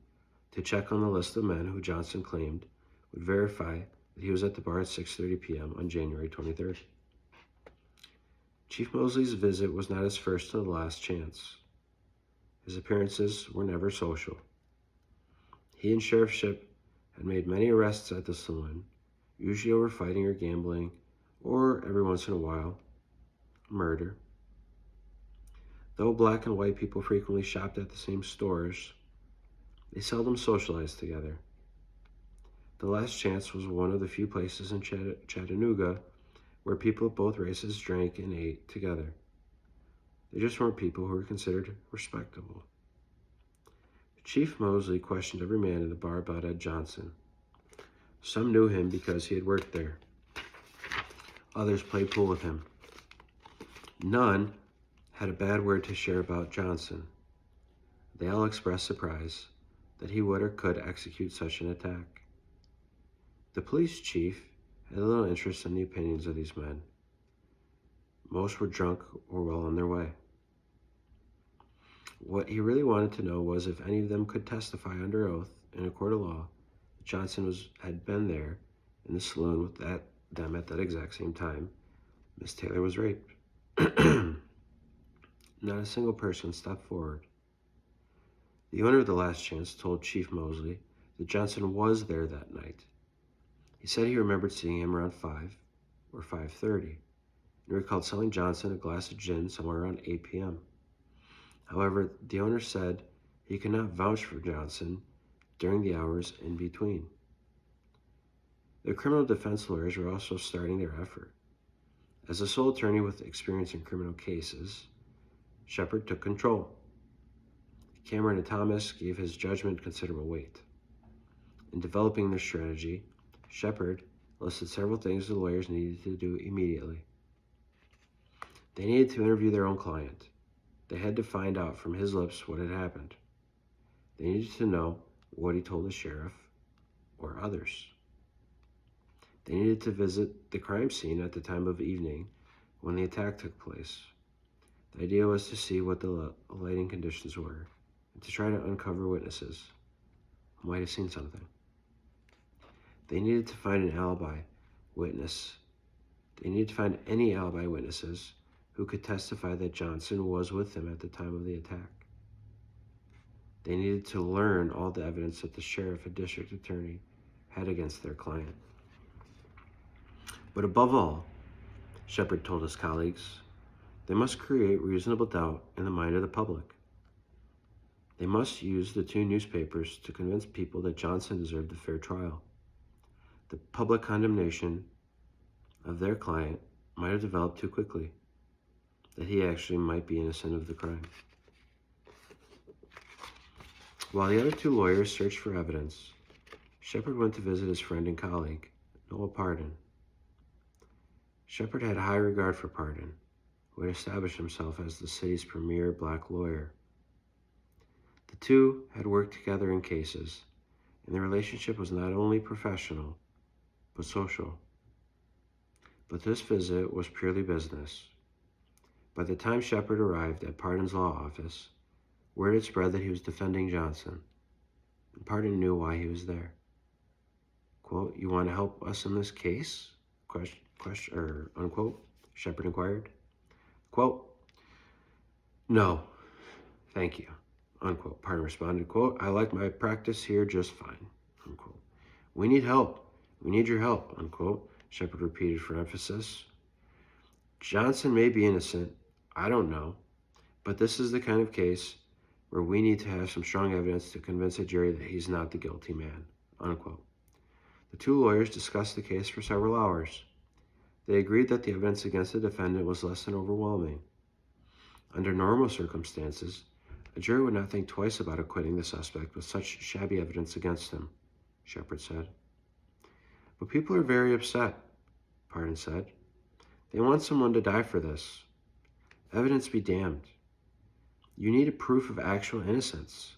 to check on the list of men who Johnson claimed would verify that he was at the bar at 6:30 p.m. on January 23rd. Chief Mosley's visit was not his first or the last chance. His appearances were never social. He and Sheriff Shipp had made many arrests at the saloon, usually over fighting or gambling, or every once in a while, murder. Though black and white people frequently shopped at the same stores, they seldom socialized together. The Last Chance was one of the few places in Chattanooga where people of both races drank and ate together. They just weren't people who were considered respectable. Chief Mosley questioned every man in the bar about Ed Johnson. Some knew him because he had worked there. Others played pool with him. None had a bad word to share about Johnson. They all expressed surprise that he would or could execute such an attack. The police chief had little interest in the opinions of these men. Most were drunk or well on their way. What he really wanted to know was if any of them could testify under oath in a court of law that Johnson had been there in the saloon with them at that exact same time Miss Taylor was raped. Not a single person stepped forward. The owner of The Last Chance told Chief Mosley that Johnson was there that night. He said he remembered seeing him around 5 or 5:30 and recalled selling Johnson a glass of gin somewhere around 8 p.m. However, the owner said he could not vouch for Johnson during the hours in between. The criminal defense lawyers were also starting their effort. As a sole attorney with experience in criminal cases, Shepard took control. Cameron and Thomas gave his judgment considerable weight. In developing their strategy, Shepard listed several things the lawyers needed to do immediately. They needed to interview their own client. They had to find out from his lips what had happened. They needed to know what he told the sheriff or others. They needed to visit the crime scene at the time of evening when the attack took place. The idea was to see what the lighting conditions were and to try to uncover witnesses who might have seen something. They needed to find an alibi witness. They needed to find any alibi witnesses who could testify that Johnson was with them at the time of the attack. They needed to learn all the evidence that the sheriff and district attorney had against their client. But above all, Shepard told his colleagues, they must create reasonable doubt in the mind of the public. They must use the 2 newspapers to convince people that Johnson deserved a fair trial. The public condemnation of their client might have developed too quickly, that he actually might be innocent of the crime. While the other 2 lawyers searched for evidence, Shepard went to visit his friend and colleague, Noah Pardon. Shepard had high regard for Pardon, who had established himself as the city's premier black lawyer. The 2 had worked together in cases, and their relationship was not only professional, but social. But this visit was purely business. By the time Shepard arrived at Pardon's law office, word had spread that he was defending Johnson, and Pardon knew why he was there. Quote, "You want to help us in this case?" Unquote, Shepard inquired. Quote, "No, thank you," unquote. Pardon responded, quote, "I like my practice here just fine," unquote. "We need help. We need your help," unquote, Shepard repeated for emphasis. "Johnson may be innocent. I don't know. But this is the kind of case where we need to have some strong evidence to convince a jury that he's not the guilty man," unquote. The 2 lawyers discussed the case for several hours. They agreed that the evidence against the defendant was less than overwhelming. Under normal circumstances, a jury would not think twice about acquitting the suspect with such shabby evidence against him, Shepard said. "But people are very upset," Pardon said. "They want someone to die for this. Evidence be damned. You need a proof of actual innocence.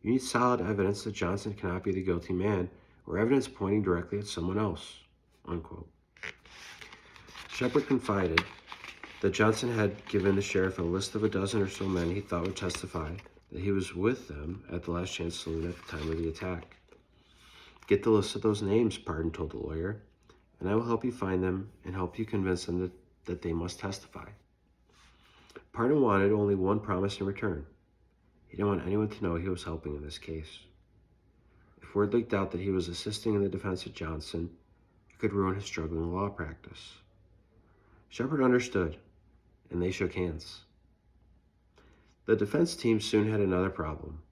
You need solid evidence that Johnson cannot be the guilty man, or evidence pointing directly at someone else," unquote. Shepard confided that Johnson had given the sheriff a list of a dozen or so men he thought would testify that he was with them at the Last Chance saloon at the time of the attack. "Get the list of those names," Pardon told the lawyer, "and I will help you find them and help you convince them that they must testify." Pardon wanted only one promise in return. He didn't want anyone to know he was helping in this case. If word leaked out that he was assisting in the defense of Johnson, it could ruin his struggling law practice. Shepard understood, and they shook hands. The defense team soon had another problem.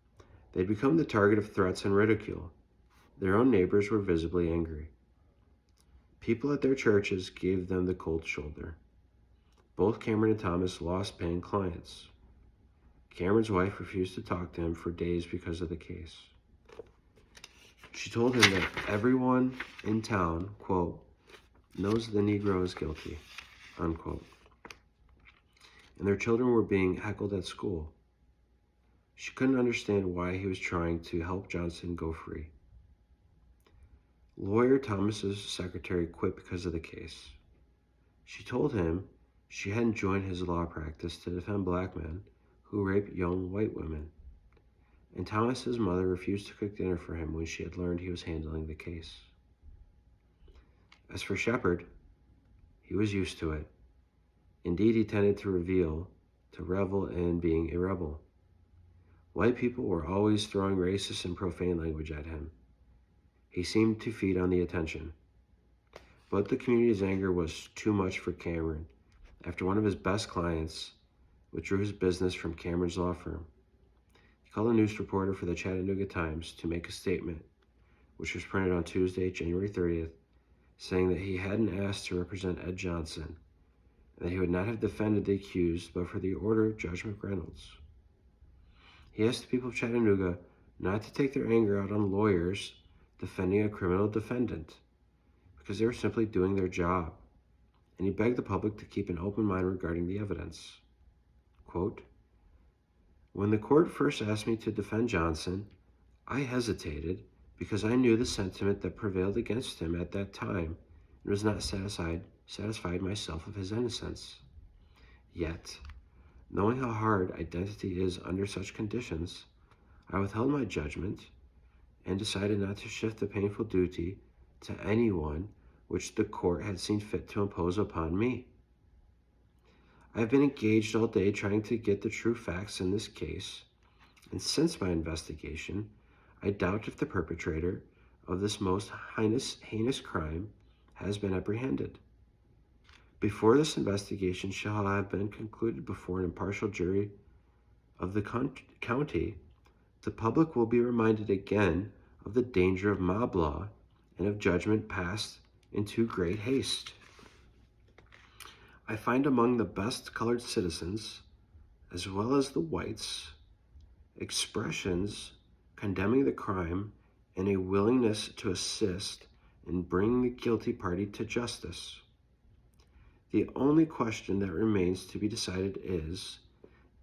They'd become the target of threats and ridicule. Their own neighbors were visibly angry. People at their churches gave them the cold shoulder. Both Cameron and Thomas lost paying clients. Cameron's wife refused to talk to him for days because of the case. She told him that everyone in town, quote, knows the Negro is guilty, unquote, and their children were being heckled at school. She couldn't understand why he was trying to help Johnson go free. Lawyer Thomas's secretary quit because of the case. She told him she hadn't joined his law practice to defend black men who rape young white women, and Thomas's mother refused to cook dinner for him when she had learned he was handling the case. As for Shepard, he was used to it. Indeed, he tended to revel in being a rebel. White people were always throwing racist and profane language at him. He seemed to feed on the attention. But the community's anger was too much for Cameron after one of his best clients withdrew his business from Cameron's law firm. He called a news reporter for the Chattanooga Times to make a statement, which was printed on Tuesday, January 30th, saying that he hadn't asked to represent Ed Johnson, and that he would not have defended the accused but for the order of Judge McReynolds. He asked the people of Chattanooga not to take their anger out on lawyers defending a criminal defendant, because they were simply doing their job, and he begged the public to keep an open mind regarding the evidence. Quote, when the court first asked me to defend Johnson, I hesitated because I knew the sentiment that prevailed against him at that time and was not satisfied myself of his innocence. Yet, knowing how hard identity is under such conditions, I withheld my judgment and decided not to shift the painful duty to anyone which the court had seen fit to impose upon me. I have been engaged all day trying to get the true facts in this case, and since my investigation, I doubt if the perpetrator of this most heinous crime has been apprehended. Before this investigation shall have been concluded before an impartial jury of the county, the public will be reminded again of the danger of mob law and of judgment passed in too great haste. I find among the best colored citizens, as well as the whites, expressions condemning the crime and a willingness to assist in bringing the guilty party to justice. The only question that remains to be decided is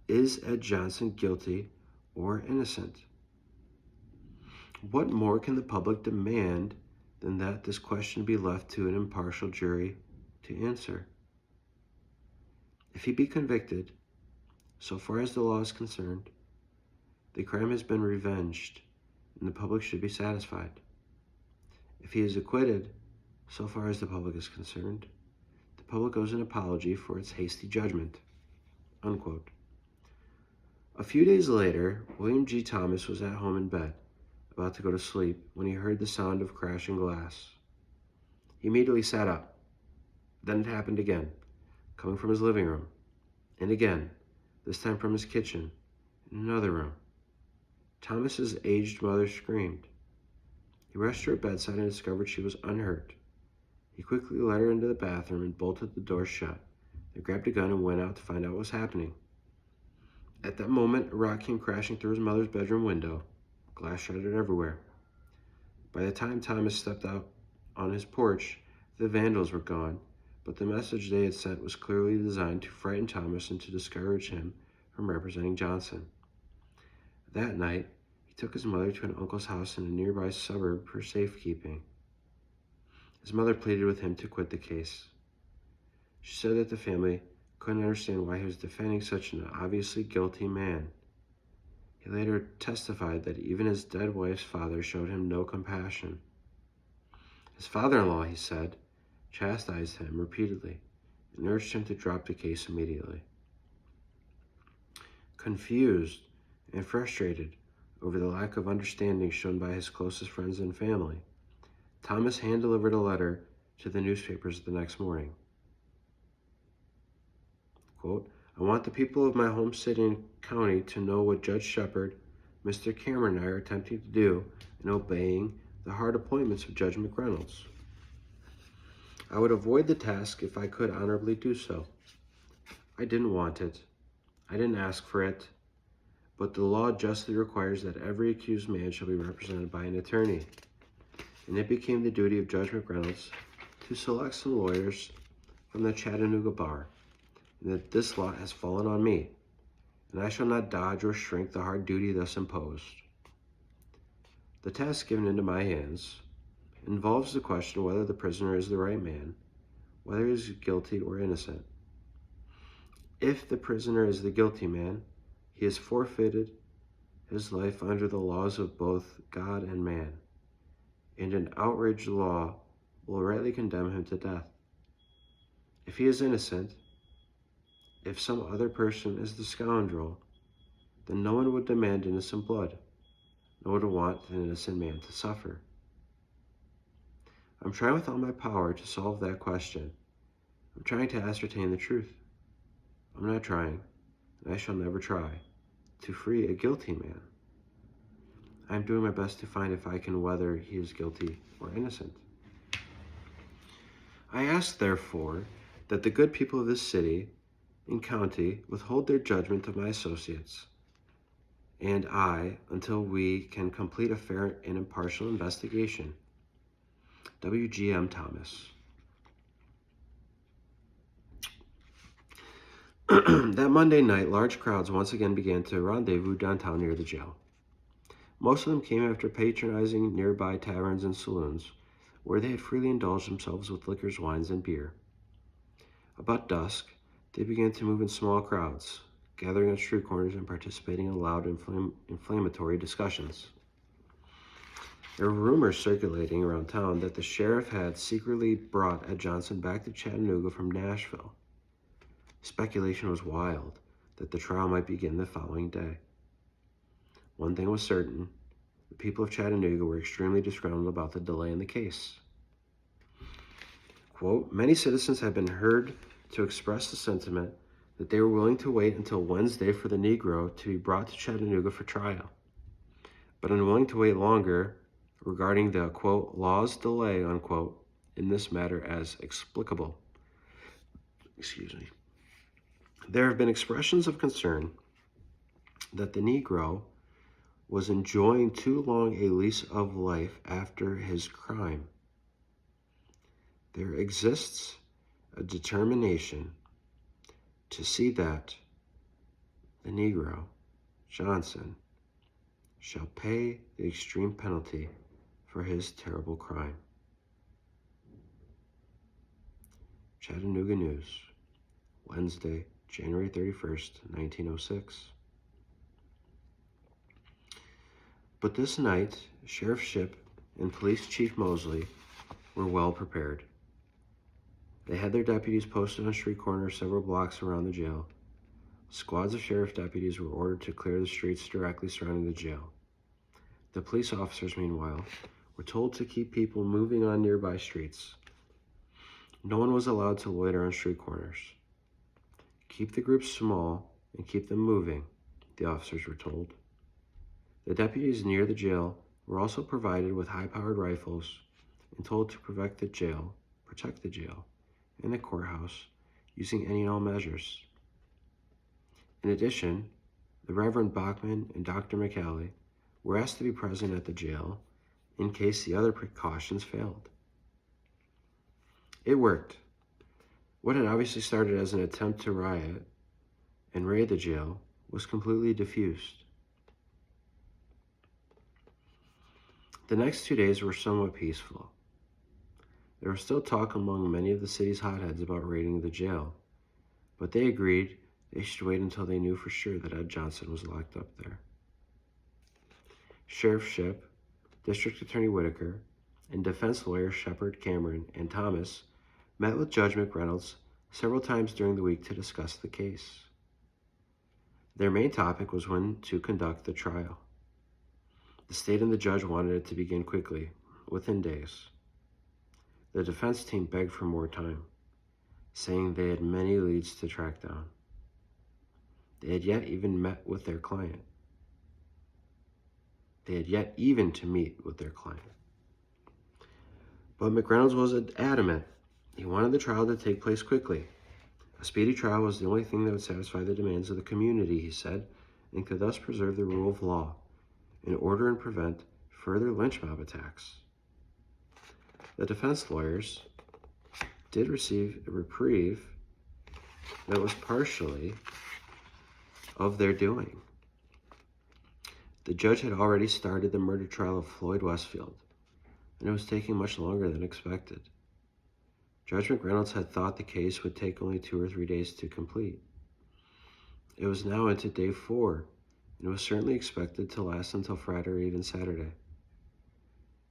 Ed Johnson guilty or innocent? What more can the public demand than that this question be left to an impartial jury to answer? If he be convicted, so far as the law is concerned, the crime has been revenged and the public should be satisfied. If he is acquitted, so far as the public is concerned, the public owes an apology for its hasty judgment, unquote. A few days later, William G. Thomas was at home in bed, about to go to sleep, when he heard the sound of crashing glass. He immediately sat up. Then it happened again, coming from his living room, and again, this time from his kitchen, in another room. Thomas's aged mother screamed. He rushed to her bedside and discovered she was unhurt. He quickly led her into the bathroom and bolted the door shut, then grabbed a gun and went out to find out what was happening. At that moment, a rock came crashing through his mother's bedroom window. Glass shattered everywhere. By the time Thomas stepped out on his porch, the vandals were gone, but the message they had sent was clearly designed to frighten Thomas and to discourage him from representing Johnson. That night, he took his mother to an uncle's house in a nearby suburb for safekeeping. His mother pleaded with him to quit the case. She said that the family couldn't understand why he was defending such an obviously guilty man. He later testified that even his dead wife's father showed him no compassion. His father-in-law, he said, chastised him repeatedly and urged him to drop the case immediately. Confused and frustrated over the lack of understanding shown by his closest friends and family, Thomas hand-delivered a letter to the newspapers the next morning. Quote, I want the people of my home city and county to know what Judge Shepard, Mr. Cameron and I are attempting to do in obeying the hard appointments of Judge McReynolds. I would avoid the task if I could honorably do so. I didn't want it. I didn't ask for it. But the law justly requires that every accused man shall be represented by an attorney. And it became the duty of Judge McReynolds to select some lawyers from the Chattanooga bar, and that this lot has fallen on me, and I shall not dodge or shrink the hard duty thus imposed. The task given into my hands involves the question whether the prisoner is the right man, whether he is guilty or innocent. If the prisoner is the guilty man, he has forfeited his life under the laws of both God and man, and an outraged law will rightly condemn him to death. If he is innocent, if some other person is the scoundrel, then no one would demand innocent blood, nor would want an innocent man to suffer. I'm trying with all my power to solve that question. I'm trying to ascertain the truth. I'm not trying, and I shall never try, to free a guilty man. I am doing my best to find if I can whether he is guilty or innocent. I ask, therefore, that the good people of this city and county withhold their judgment of my associates, and I, until we can complete a fair and impartial investigation. W.G.M. Thomas. That Monday night, large crowds once again began to rendezvous downtown near the jail. Most of them came after patronizing nearby taverns and saloons, where they had freely indulged themselves with liquors, wines, and beer. About dusk, they began to move in small crowds, gathering on street corners and participating in loud, inflammatory discussions. There were rumors circulating around town that the sheriff had secretly brought Ed Johnson back to Chattanooga from Nashville. Speculation was wild that the trial might begin the following day. One thing was certain: the people of Chattanooga were extremely disgruntled about the delay in the case. Quote, many citizens have been heard to express the sentiment that they were willing to wait until Wednesday for the Negro to be brought to Chattanooga for trial, but unwilling to wait longer regarding the, quote, law's delay, unquote, in this matter as explicable. There have been expressions of concern that the Negro was enjoying too long a lease of life after his crime. There exists a determination to see that the Negro, Johnson, shall pay the extreme penalty for his terrible crime. Chattanooga News, Wednesday, January 31st, 1906. But this night, Sheriff Shipp and Police Chief Mosley were well prepared. They had their deputies posted on street corners several blocks around the jail. Squads of sheriff deputies were ordered to clear the streets directly surrounding the jail. The police officers, meanwhile, were told to keep people moving on nearby streets. No one was allowed to loiter on street corners. Keep the groups small and keep them moving, the officers were told. The deputies near the jail were also provided with high-powered rifles and told to protect the jail, and the courthouse using any and all measures. In addition, the Reverend Bachman and Dr. McCallie were asked to be present at the jail in case the other precautions failed. It worked. What had obviously started as an attempt to riot and raid the jail was completely diffused. The next 2 days were somewhat peaceful. There was still talk among many of the city's hotheads about raiding the jail, but they agreed they should wait until they knew for sure that Ed Johnson was locked up there. Sheriff Shipp, District Attorney Whitaker, and defense lawyer Shepard, Cameron, and Thomas met with Judge McReynolds several times during the week to discuss the case. Their main topic was when to conduct the trial. The state and the judge wanted it to begin quickly, within days. The defense team begged for more time, saying they had many leads to track down. They had yet even met with their client. They had yet even to meet with their client. But McReynolds was adamant. He wanted the trial to take place quickly. A speedy trial was the only thing that would satisfy the demands of the community, he said, and could thus preserve the rule of law in order and prevent further lynch mob attacks. The defense lawyers did receive a reprieve that was partially of their doing. The judge had already started the murder trial of Floyd Westfield, and it was taking much longer than expected. Judge McReynolds had thought the case would take only 2 or 3 days to complete. It was now into day 4, and it was certainly expected to last until Friday or even Saturday.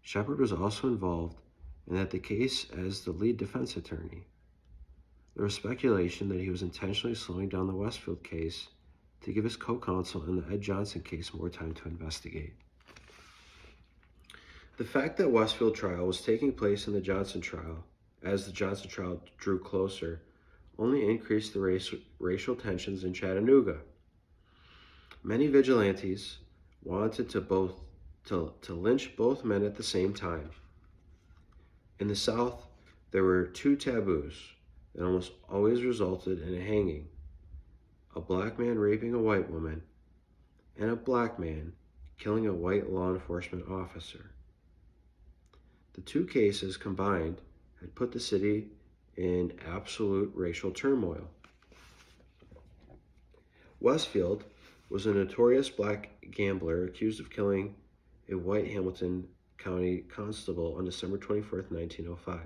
Shepard was also involved in the case as the lead defense attorney. There was speculation that he was intentionally slowing down the Westfield case to give his co-counsel in the Ed Johnson case more time to investigate. The fact that Westfield trial was taking place in the Johnson trial, as the Johnson trial drew closer, only increased the racial tensions in Chattanooga. Many vigilantes wanted to lynch both men at the same time. In the South, there were 2 taboos that almost always resulted in a hanging: a black man raping a white woman, and a black man killing a white law enforcement officer. The 2 cases combined had put the city in absolute racial turmoil. Westfield was a notorious black gambler accused of killing a white Hamilton County constable on December 24th, 1905.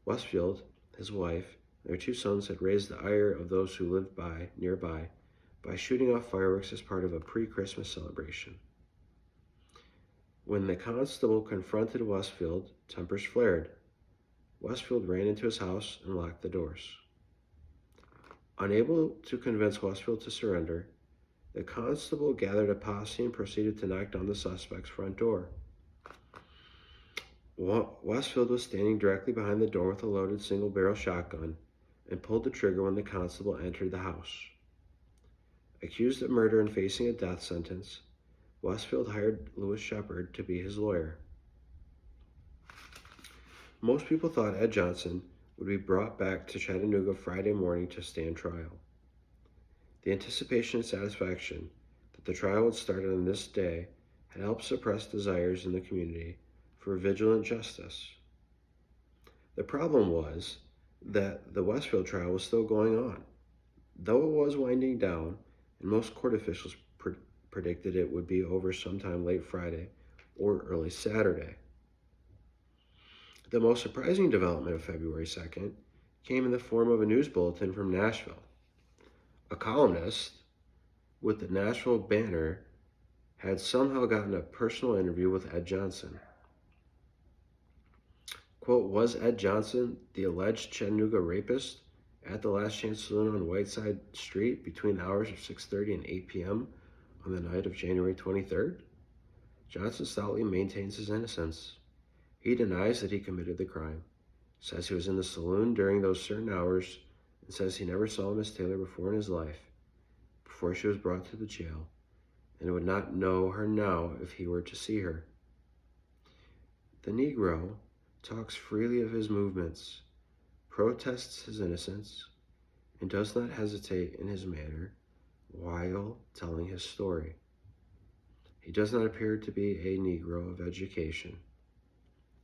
Westfield, his wife, and their 2 sons had raised the ire of those who lived nearby by shooting off fireworks as part of a pre-Christmas celebration. When the constable confronted Westfield, tempers flared. Westfield ran into his house and locked the doors. Unable to convince Westfield to surrender, the constable gathered a posse and proceeded to knock down the suspect's front door. Westfield was standing directly behind the door with a loaded single-barrel shotgun and pulled the trigger when the constable entered the house. Accused of murder and facing a death sentence, Westfield hired Louis Shepard to be his lawyer. Most people thought Ed Johnson would be brought back to Chattanooga Friday morning to stand trial. The anticipation and satisfaction that the trial would start on this day had helped suppress desires in the community for vigilant justice. The problem was that the Westfield trial was still going on. Though it was winding down, and most court officials predicted it would be over sometime late Friday or early Saturday. The most surprising development of February 2nd came in the form of a news bulletin from Nashville. A columnist with the Nashville Banner had somehow gotten a personal interview with Ed Johnson. Quote, was Ed Johnson the alleged Chattanooga rapist at the Last Chance Saloon on Whiteside Street between the hours of 6:30 and 8 p.m. on the night of January 23rd? Johnson stoutly maintains his innocence. He denies that he committed the crime, says he was in the saloon during those certain hours, and says he never saw Miss Taylor before in his life, before she was brought to the jail, and would not know her now if he were to see her. The Negro talks freely of his movements, protests his innocence, and does not hesitate in his manner while telling his story. He does not appear to be a Negro of education,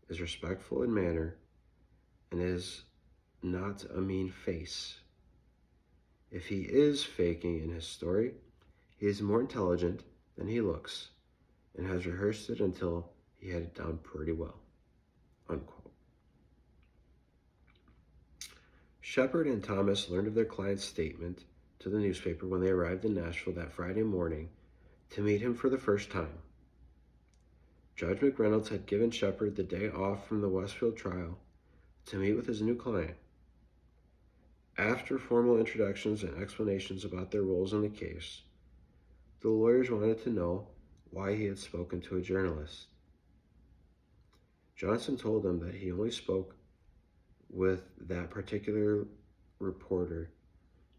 is respectful in manner, and is not a mean face. If he is faking in his story, he is more intelligent than he looks and has rehearsed it until he had it down pretty well. Unquote. Shepard and Thomas learned of their client's statement to the newspaper when they arrived in Nashville that Friday morning to meet him for the first time. Judge McReynolds had given Shepard the day off from the Westfield trial to meet with his new client. After formal introductions and explanations about their roles in the case, the lawyers wanted to know why he had spoken to a journalist. Johnson told them that he only spoke with that particular reporter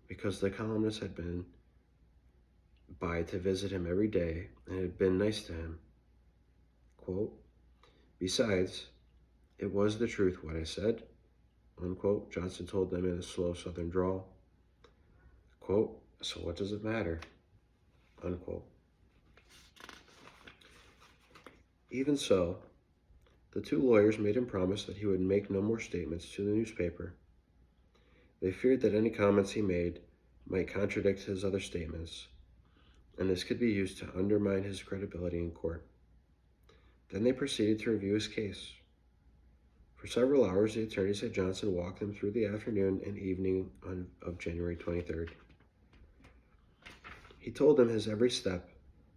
because the columnist had been by to visit him every day and had been nice to him. Quote, besides, "It was the truth what I said," unquote, Johnson told them in a slow southern drawl. Quote, "So what does it matter?" Unquote. Even so, the two lawyers made him promise that he would make no more statements to the newspaper. They feared that any comments he made might contradict his other statements, and this could be used to undermine his credibility in court. Then they proceeded to review his case. For several hours, the attorneys at Johnson walked them through the afternoon and evening of January 23rd. He told them his every step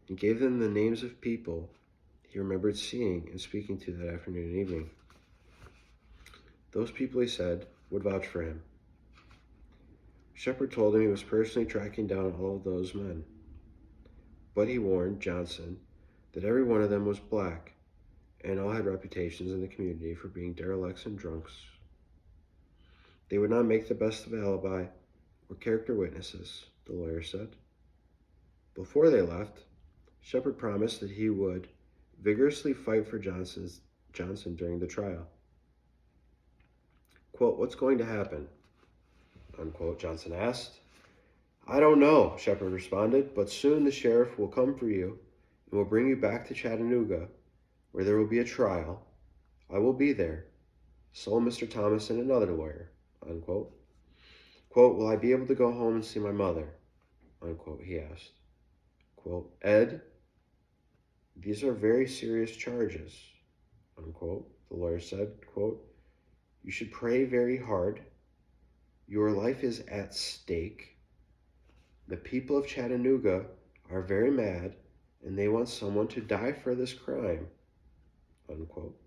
and gave them the names of people he remembered seeing and speaking to that afternoon and evening. Those people, he said, would vouch for him. Shepard told him he was personally tracking down all of those men, but he warned Johnson that every one of them was black and all had reputations in the community for being derelicts and drunks. They would not make the best of alibi or character witnesses, the lawyer said. Before they left, Shepard promised that he would vigorously fight for Johnson during the trial. Quote, "What's going to happen?" Unquote, Johnson asked. "I don't know," Shepard responded, "but soon the sheriff will come for you and will bring you back to Chattanooga, where there will be a trial. I will be there. So will Mr. Thomas and another lawyer." Unquote. Quote, "Will I be able to go home and see my mother?" Unquote, he asked. Quote, "Ed, these are very serious charges," unquote, the lawyer said. Quote, "You should pray very hard. Your life is at stake. The people of Chattanooga are very mad, and they want someone to die for this crime," unquote.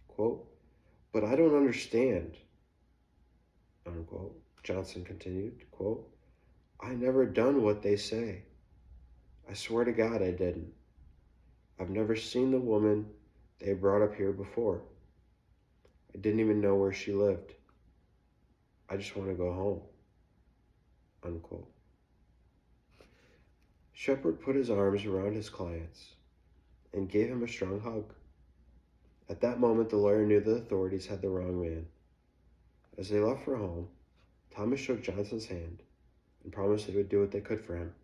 Quote, "But I don't understand," unquote, Johnson continued. Quote, "I never done what they say. I swear to God I didn't. I've never seen the woman they brought up here before. I didn't even know where she lived. I just want to go home," unquote. Shepard put his arms around his clients and gave him a strong hug. At that moment, the lawyer knew the authorities had the wrong man. As they left for home, Thomas shook Johnson's hand and promised they would do what they could for him.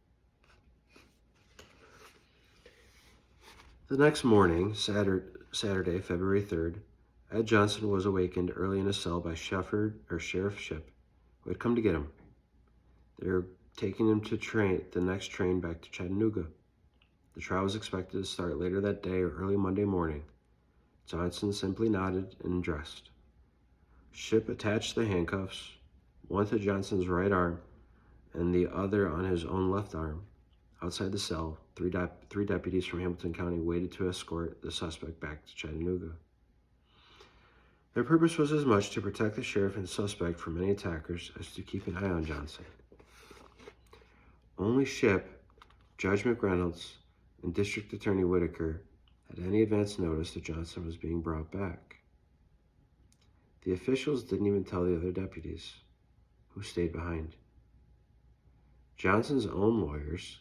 The next morning, Saturday, February 3rd, Ed Johnson was awakened early in his cell by Sheriff Shipp, who had come to get him. They were taking him to the next train back to Chattanooga. The trial was expected to start later that day or early Monday morning. Johnson simply nodded and dressed. Shipp attached the handcuffs, one to Johnson's right arm and the other on his own left arm. Outside the cell, three deputies from Hamilton County waited to escort the suspect back to Chattanooga. Their purpose was as much to protect the sheriff and suspect from any attackers as to keep an eye on Johnson. Only Shipp, Judge McReynolds, and District Attorney Whitaker had any advance notice that Johnson was being brought back. The officials didn't even tell the other deputies, who stayed behind. Johnson's own lawyers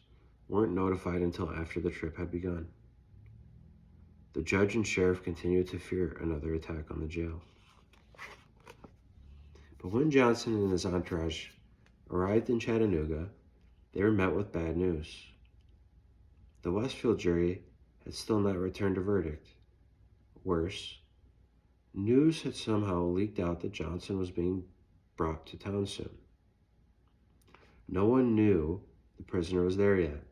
weren't notified until after the trip had begun. The judge and sheriff continued to fear another attack on the jail. But when Johnson and his entourage arrived in Chattanooga, they were met with bad news. The Westfield jury had still not returned a verdict. Worse, news had somehow leaked out that Johnson was being brought to town soon. No one knew the prisoner was there yet,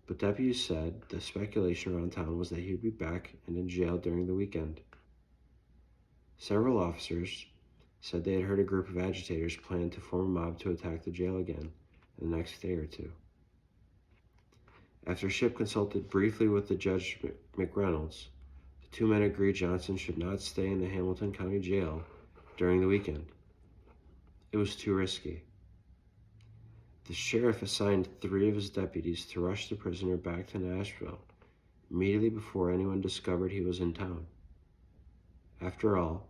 but deputies said the speculation around town was that he'd be back and in jail during the weekend. Several officers said they had heard a group of agitators plan to form a mob to attack the jail again in the next day or two. After Shipp consulted briefly with the Judge McReynolds, the two men agreed Johnson should not stay in the Hamilton County Jail during the weekend. It was too risky. The sheriff assigned 3 of his deputies to rush the prisoner back to Nashville immediately before anyone discovered he was in town. After all,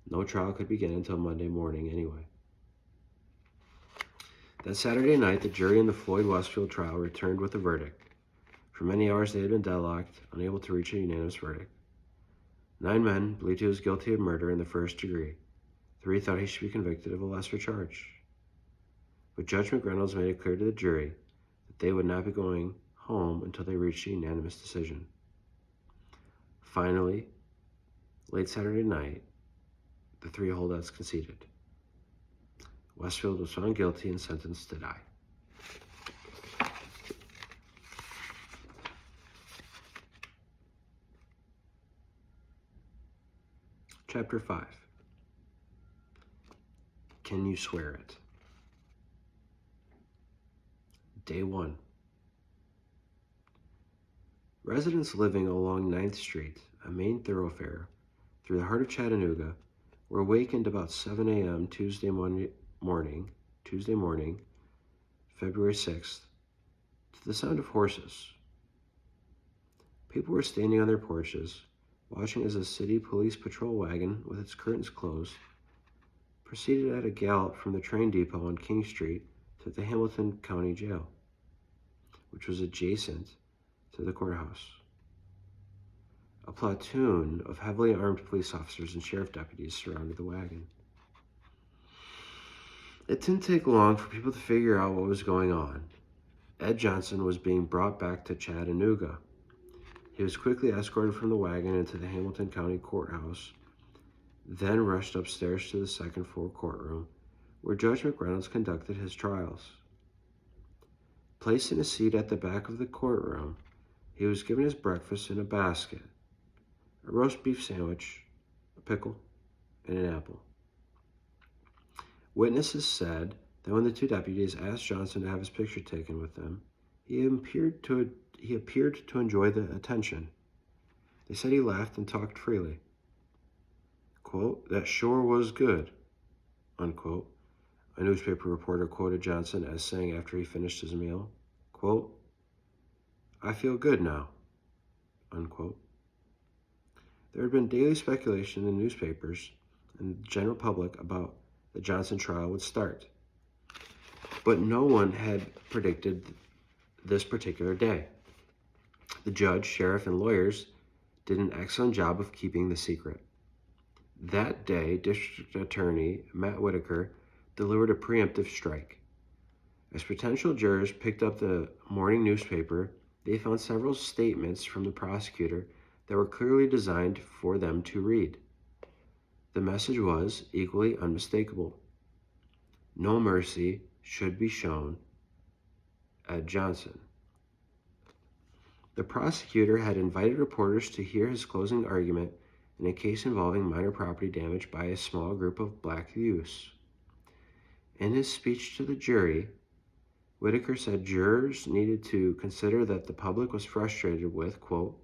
no trial could begin until Monday morning anyway. That Saturday night, the jury in the Floyd Westfield trial returned with a verdict. For many hours they had been deadlocked, unable to reach a unanimous verdict. 9 men believed he was guilty of murder in the first degree. 3 thought he should be convicted of a lesser charge. But Judge McReynolds made it clear to the jury that they would not be going home until they reached a unanimous decision. Finally, late Saturday night, the 3 holdouts conceded. Westfield was found guilty and sentenced to die. Chapter 5. Can you swear it? Day 1. Residents living along 9th Street, a main thoroughfare through the heart of Chattanooga, were awakened about 7 a.m. Tuesday morning, February 6th, to the sound of horses. People were standing on their porches, watching as a city police patrol wagon with its curtains closed proceeded at a gallop from the train depot on King Street to the Hamilton County Jail, which was adjacent to the courthouse. A platoon of heavily armed police officers and sheriff deputies surrounded the wagon. It didn't take long for people to figure out what was going on. Ed Johnson was being brought back to Chattanooga. He was quickly escorted from the wagon into the Hamilton County Courthouse, then rushed upstairs to the second-floor courtroom, where Judge McReynolds conducted his trials. Placed in a seat at the back of the courtroom, he was given his breakfast in a basket: a roast beef sandwich, a pickle, and an apple. Witnesses said that when the 2 deputies asked Johnson to have his picture taken with them, he appeared to enjoy the attention. They said he laughed and talked freely. Quote, "That sure was good," unquote. A newspaper reporter quoted Johnson as saying after he finished his meal, quote, "I feel good now," unquote. There had been daily speculation in the newspapers and the general public about the Johnson trial would start, but no one had predicted this particular day. The judge, sheriff, and lawyers did an excellent job of keeping the secret. That day, District Attorney Matt Whitaker delivered a preemptive strike. As potential jurors picked up the morning newspaper, they found several statements from the prosecutor that were clearly designed for them to read. The message was equally unmistakable. No mercy should be shown Ed Johnson. The prosecutor had invited reporters to hear his closing argument in a case involving minor property damage by a small group of black youths. In his speech to the jury, Whitaker said jurors needed to consider that the public was frustrated with, quote,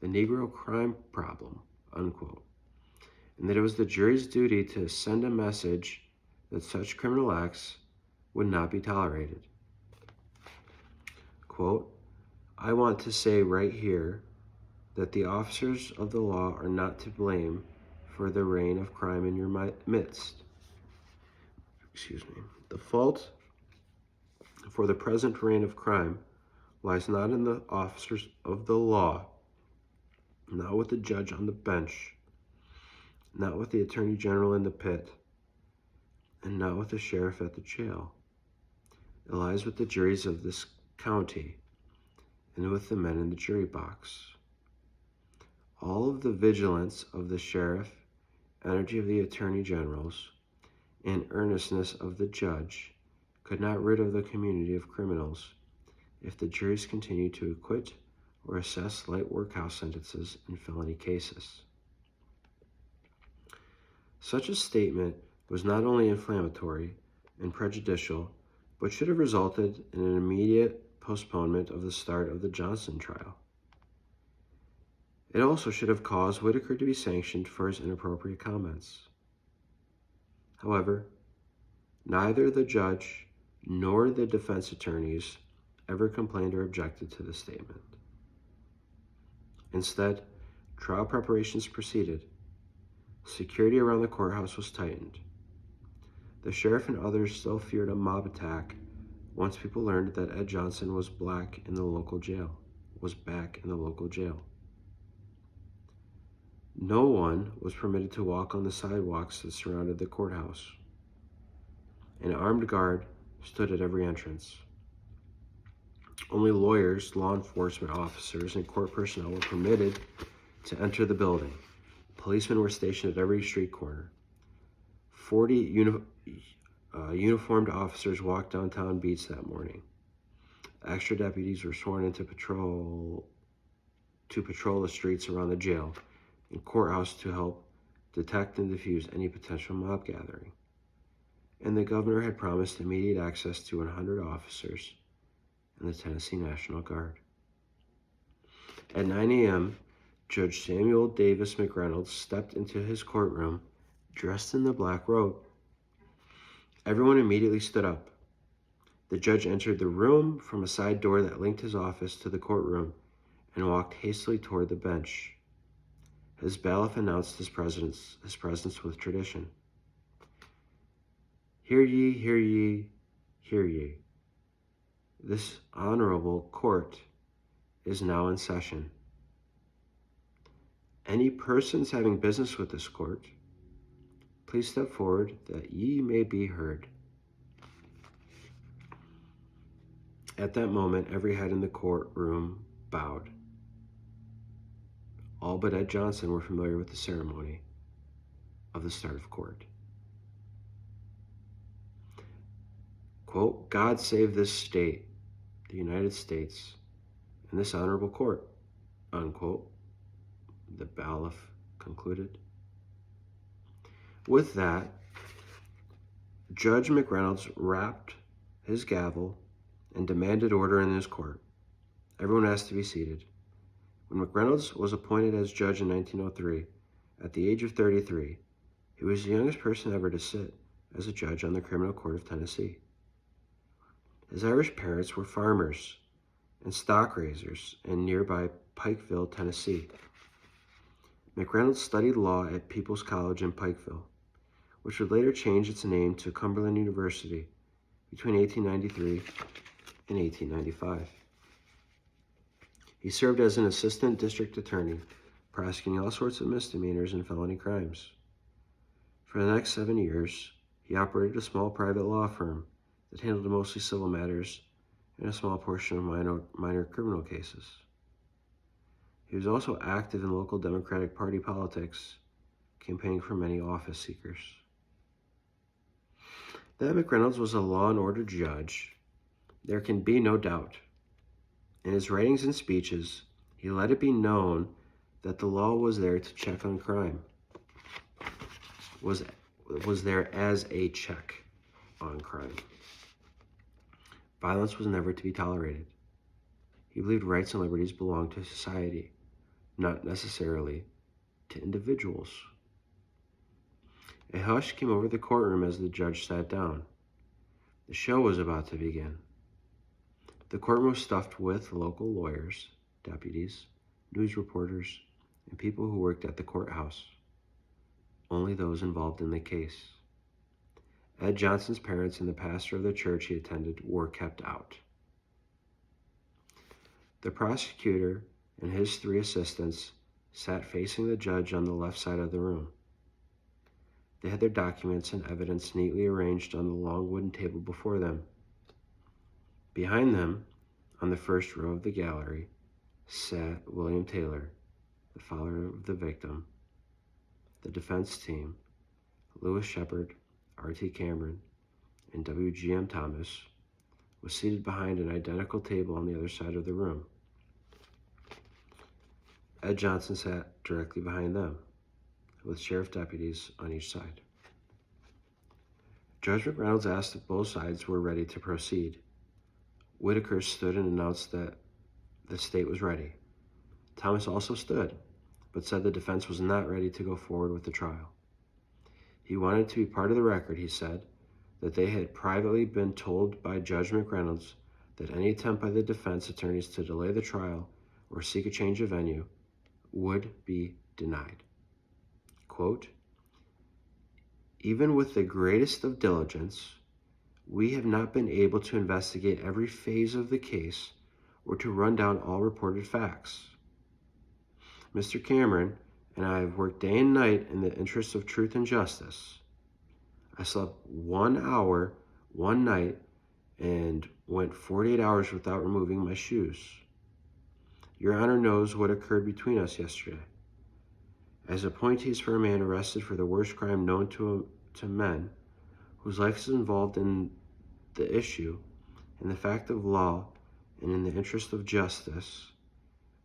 "the Negro crime problem," unquote, and that it was the jury's duty to send a message that such criminal acts would not be tolerated. Quote, "I want to say right here that the officers of the law are not to blame for the reign of crime in your midst. The fault for the present reign of crime lies not in the officers of the law, not with the judge on the bench, not with the attorney general in the pit, and not with the sheriff at the jail. It lies with the juries of this county and with the men in the jury box. All of the vigilance of the sheriff, energy of the attorney generals, and earnestness of the judge could not rid of the community of criminals if the juries continue to acquit or assess light workhouse sentences in felony cases." Such a statement was not only inflammatory and prejudicial, but should have resulted in an immediate postponement of the start of the Johnson trial. It also should have caused Whitaker to be sanctioned for his inappropriate comments. However, neither the judge nor the defense attorneys ever complained or objected to the statement. Instead, trial preparations proceeded. Security around the courthouse was tightened. The sheriff and others still feared a mob attack once people learned that Ed Johnson was back in the local jail. No one was permitted to walk on the sidewalks that surrounded the courthouse. An armed guard stood at every entrance. Only lawyers, law enforcement officers, and court personnel were permitted to enter the building. Policemen were stationed at every street corner. 40 uniformed officers walked downtown beats that morning. Extra deputies were sworn in to patrol the streets around the jail and courthouse to help detect and defuse any potential mob gathering. And the governor had promised immediate access to 100 officers in the Tennessee National Guard. At 9 a.m., Judge Samuel Davis McReynolds stepped into his courtroom dressed in the black robe. Everyone immediately stood up. The judge entered the room from a side door that linked his office to the courtroom and walked hastily toward the bench. His bailiff announced his presence with tradition. Hear ye, hear ye, hear ye. This honorable court is now in session. Any persons having business with this court, please step forward that ye may be heard. At that moment, every head in the courtroom bowed. All but Ed Johnson were familiar with the ceremony of the start of court. Quote, God save this state, the United States, and this honorable court, unquote, the bailiff concluded. With that, Judge McReynolds rapped his gavel and demanded order in his court. Everyone asked to be seated. When McReynolds was appointed as judge in 1903, at the age of 33, he was the youngest person ever to sit as a judge on the Criminal Court of Tennessee. His Irish parents were farmers and stock raisers in nearby Pikeville, Tennessee. McReynolds studied law at People's College in Pikeville, which would later change its name to Cumberland University between 1893 and 1895. He served as an assistant district attorney, prosecuting all sorts of misdemeanors and felony crimes. For the next 7 years, he operated a small private law firm that handled mostly civil matters and a small portion of minor criminal cases. He was also active in local Democratic Party politics, campaigning for many office seekers. That McReynolds was a law and order judge, there can be no doubt. In his writings and speeches, he let it be known that the law was there to check on crime, was there as a check on crime. Violence was never to be tolerated. He believed rights and liberties belonged to society, not necessarily to individuals. A hush came over the courtroom as the judge sat down. The show was about to begin. The courtroom was stuffed with local lawyers, deputies, news reporters, and people who worked at the courthouse. Only those involved in the case. Ed Johnson's parents and the pastor of the church he attended were kept out. The prosecutor and his 3 assistants sat facing the judge on the left side of the room. They had their documents and evidence neatly arranged on the long wooden table before them. Behind them, on the first row of the gallery, sat William Taylor, the father of the victim. The defense team, Lewis Shepard, R.T. Cameron, and W.G.M. Thomas, was seated behind an identical table on the other side of the room. Ed Johnson sat directly behind them, with sheriff deputies on each side. Judge McReynolds asked if both sides were ready to proceed. Whitaker stood and announced that the state was ready. Thomas also stood, but said the defense was not ready to go forward with the trial. He wanted to be part of the record, he said, that they had privately been told by Judge McReynolds that any attempt by the defense attorneys to delay the trial or seek a change of venue would be denied. Quote, even with the greatest of diligence, we have not been able to investigate every phase of the case or to run down all reported facts. Mr. Cameron and I have worked day and night in the interest of truth and justice. I slept 1 hour one night and went 48 hours without removing my shoes. Your Honor knows what occurred between us yesterday. As appointees for a man arrested for the worst crime known to men, whose life is involved in the issue, in the fact of law, and in the interest of justice,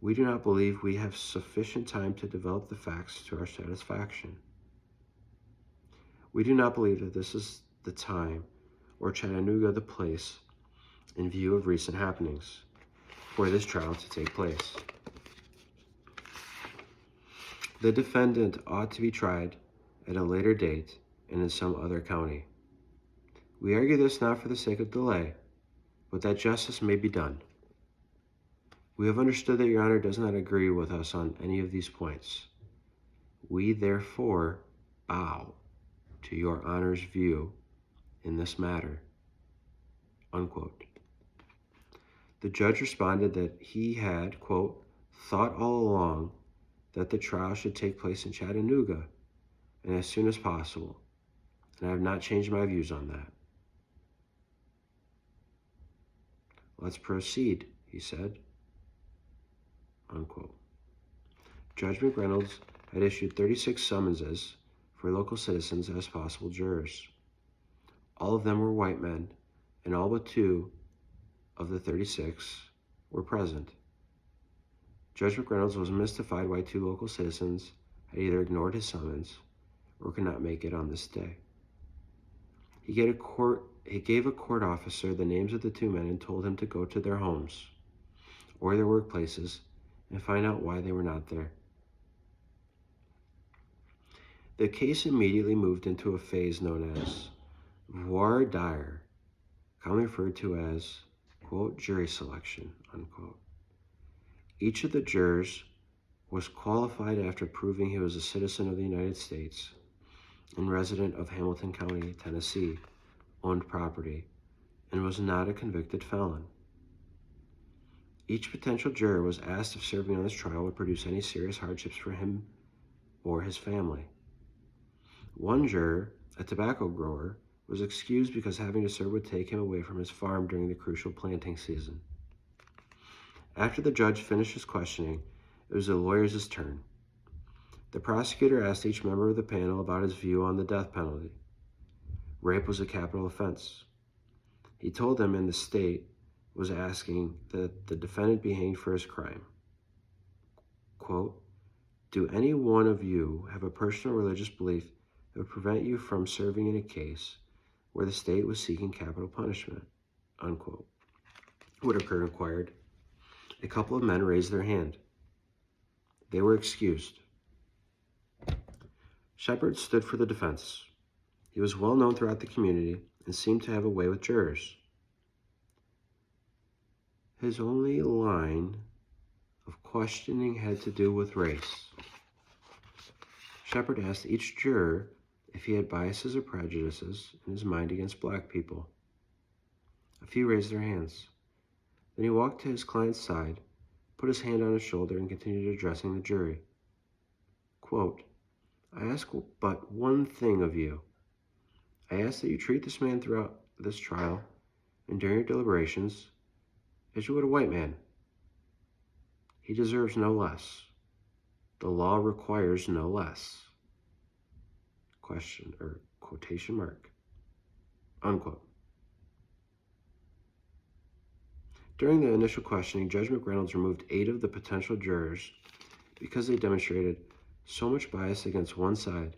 we do not believe we have sufficient time to develop the facts to our satisfaction. We do not believe that this is the time, or Chattanooga the place, in view of recent happenings, for this trial to take place. The defendant ought to be tried at a later date and in some other county. We argue this not for the sake of delay, but that justice may be done. We have understood that Your Honor does not agree with us on any of these points. We therefore bow to Your Honor's view in this matter." Unquote. The judge responded that he had, quote, "thought all along that the trial should take place in Chattanooga and as soon as possible, and I have not changed my views on that." "Let's proceed," he said. Unquote. Judge McReynolds had issued 36 summonses for local citizens as possible jurors. All of them were white men, and all but 2 of the 36 were present. Judge McReynolds was mystified why 2 local citizens had either ignored his summons or could not make it on this day. He gave a court officer the names of the 2 men and told him to go to their homes or their workplaces and find out why they were not there. The case immediately moved into a phase known as voir dire, commonly referred to as, quote, "jury selection," unquote. Each of the jurors was qualified after proving he was a citizen of the United States and resident of Hamilton County, Tennessee, owned property, and was not a convicted felon. Each potential juror was asked if serving on this trial would produce any serious hardships for him or his family. One juror, a tobacco grower, was excused because having to serve would take him away from his farm during the crucial planting season. After the judge finished his questioning, it was the lawyers' turn. The prosecutor asked each member of the panel about his view on the death penalty. Rape was a capital offense. He told them in the state was asking that the defendant be hanged for his crime. Quote, "Do any one of you have a personal religious belief that would prevent you from serving in a case where the state was seeking capital punishment?" Unquote. Whitaker inquired. A couple of men raised their hand. They were excused. Shepard stood for the defense. He was well known throughout the community and seemed to have a way with jurors. His only line of questioning had to do with race. Shepard asked each juror if he had biases or prejudices in his mind against black people. A few raised their hands. Then he walked to his client's side, put his hand on his shoulder, and continued addressing the jury. Quote, "I ask but one thing of you. I ask that you treat this man throughout this trial and during your deliberations as you would a white man. He deserves no less. The law requires no less." Question or quotation mark. Unquote. During the initial questioning, Judge McReynolds removed 8 of the potential jurors because they demonstrated so much bias against one side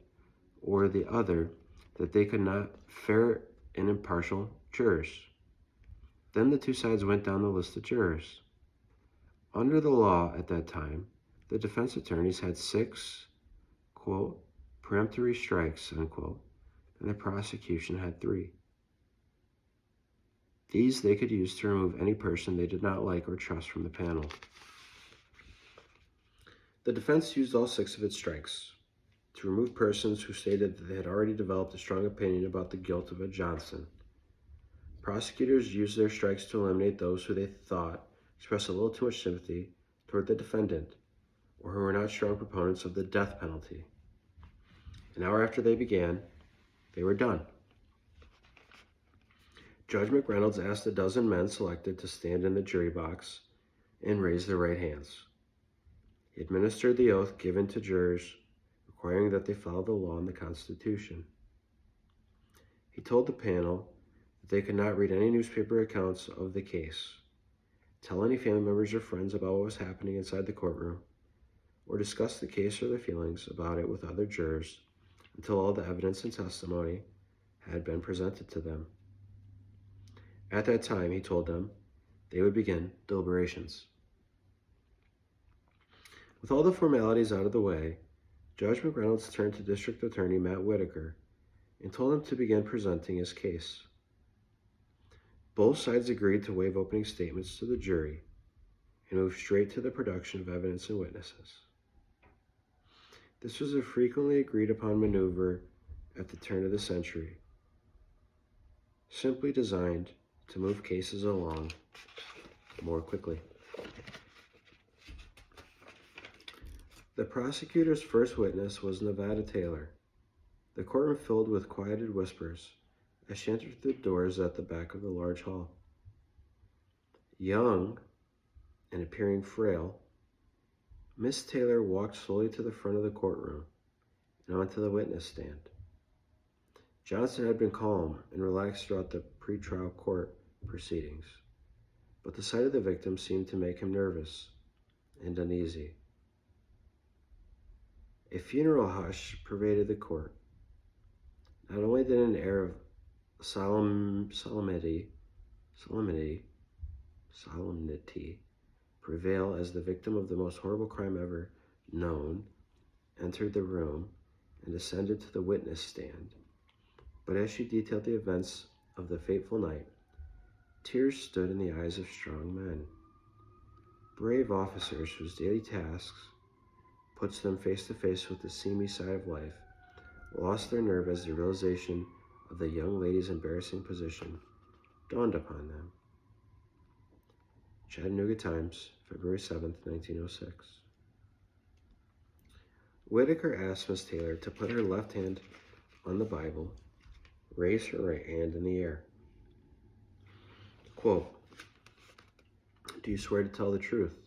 or the other that they could not fair and impartial jurors. Then the 2 sides went down the list of jurors. Under the law at that time, the defense attorneys had 6, quote, "peremptory strikes," unquote, and the prosecution had 3. These they could use to remove any person they did not like or trust from the panel. The defense used all 6 of its strikes to remove persons who stated that they had already developed a strong opinion about the guilt of Ed Johnson. Prosecutors used their strikes to eliminate those who they thought expressed a little too much sympathy toward the defendant or who were not strong proponents of the death penalty. An hour after they began, they were done. Judge McReynolds asked a dozen men selected to stand in the jury box and raise their right hands. He administered the oath given to jurors, requiring that they follow the law and the Constitution. He told the panel that they could not read any newspaper accounts of the case, tell any family members or friends about what was happening inside the courtroom, or discuss the case or their feelings about it with other jurors until all the evidence and testimony had been presented to them. At that time, he told them, they would begin deliberations. With all the formalities out of the way, Judge McReynolds turned to District Attorney Matt Whitaker and told him to begin presenting his case. Both sides agreed to waive opening statements to the jury and move straight to the production of evidence and witnesses. This was a frequently agreed upon maneuver at the turn of the century, simply designed to move cases along more quickly. The prosecutor's first witness was Nevada Taylor. The courtroom filled with quieted whispers as she entered the doors at the back of the large hall. Young and appearing frail, Miss Taylor walked slowly to the front of the courtroom and onto the witness stand. Johnson had been calm and relaxed throughout the pretrial court proceedings, but the sight of the victim seemed to make him nervous and uneasy. A funeral hush pervaded the court. Not only did an air of solemnity prevail as the victim of the most horrible crime ever known entered the room and descended to the witness stand, but as she detailed the events of the fateful night, tears stood in the eyes of strong men. Brave officers whose daily tasks puts them face to face with the seamy side of life lost their nerve as the realization of the young lady's embarrassing position dawned upon them. Chattanooga Times, February 7th, 1906. Whitaker asked Miss Taylor to put her left hand on the Bible, raise her right hand in the air. Quote, "Do you swear to tell the truth,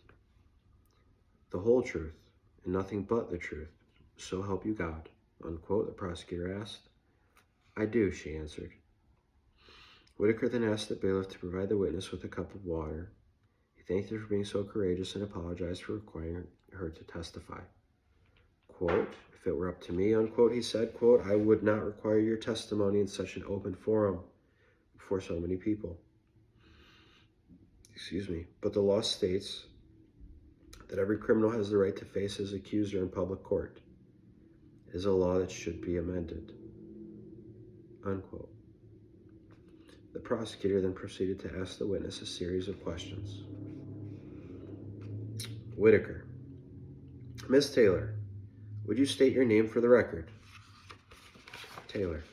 the whole truth, and nothing but the truth, so help you God?" Unquote, the prosecutor asked. "I do," she answered. Whitaker then asked the bailiff to provide the witness with a cup of water. He thanked her for being so courageous and apologized for requiring her to testify. Quote, "If it were up to me," unquote, he said, quote, "I would not require your testimony in such an open forum before so many people. But the law states that every criminal has the right to face his accuser in public court. It is a law that should be amended." Unquote. The prosecutor then proceeded to ask the witness a series of questions. Whitaker: "Miss Taylor, would you state your name for the record?" Taylor: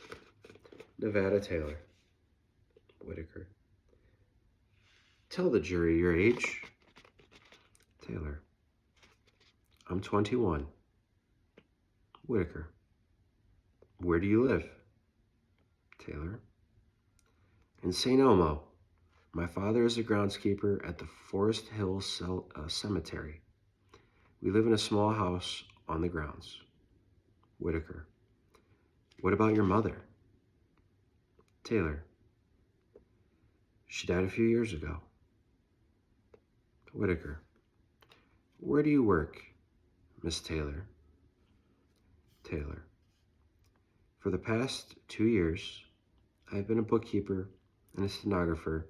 "Nevada Taylor." Whitaker: "Tell the jury your age." Taylor: "I'm 21. Whitaker: "Where do you live?" Taylor: "In St. Elmo. My father is a groundskeeper at the Forest Hill Cemetery. We live in a small house on the grounds." Whitaker: "What about your mother?" Taylor: "She died a few years ago." Whitaker: "Where do you work, Miss Taylor?" Taylor: "For the past 2 years, I have been a bookkeeper and a stenographer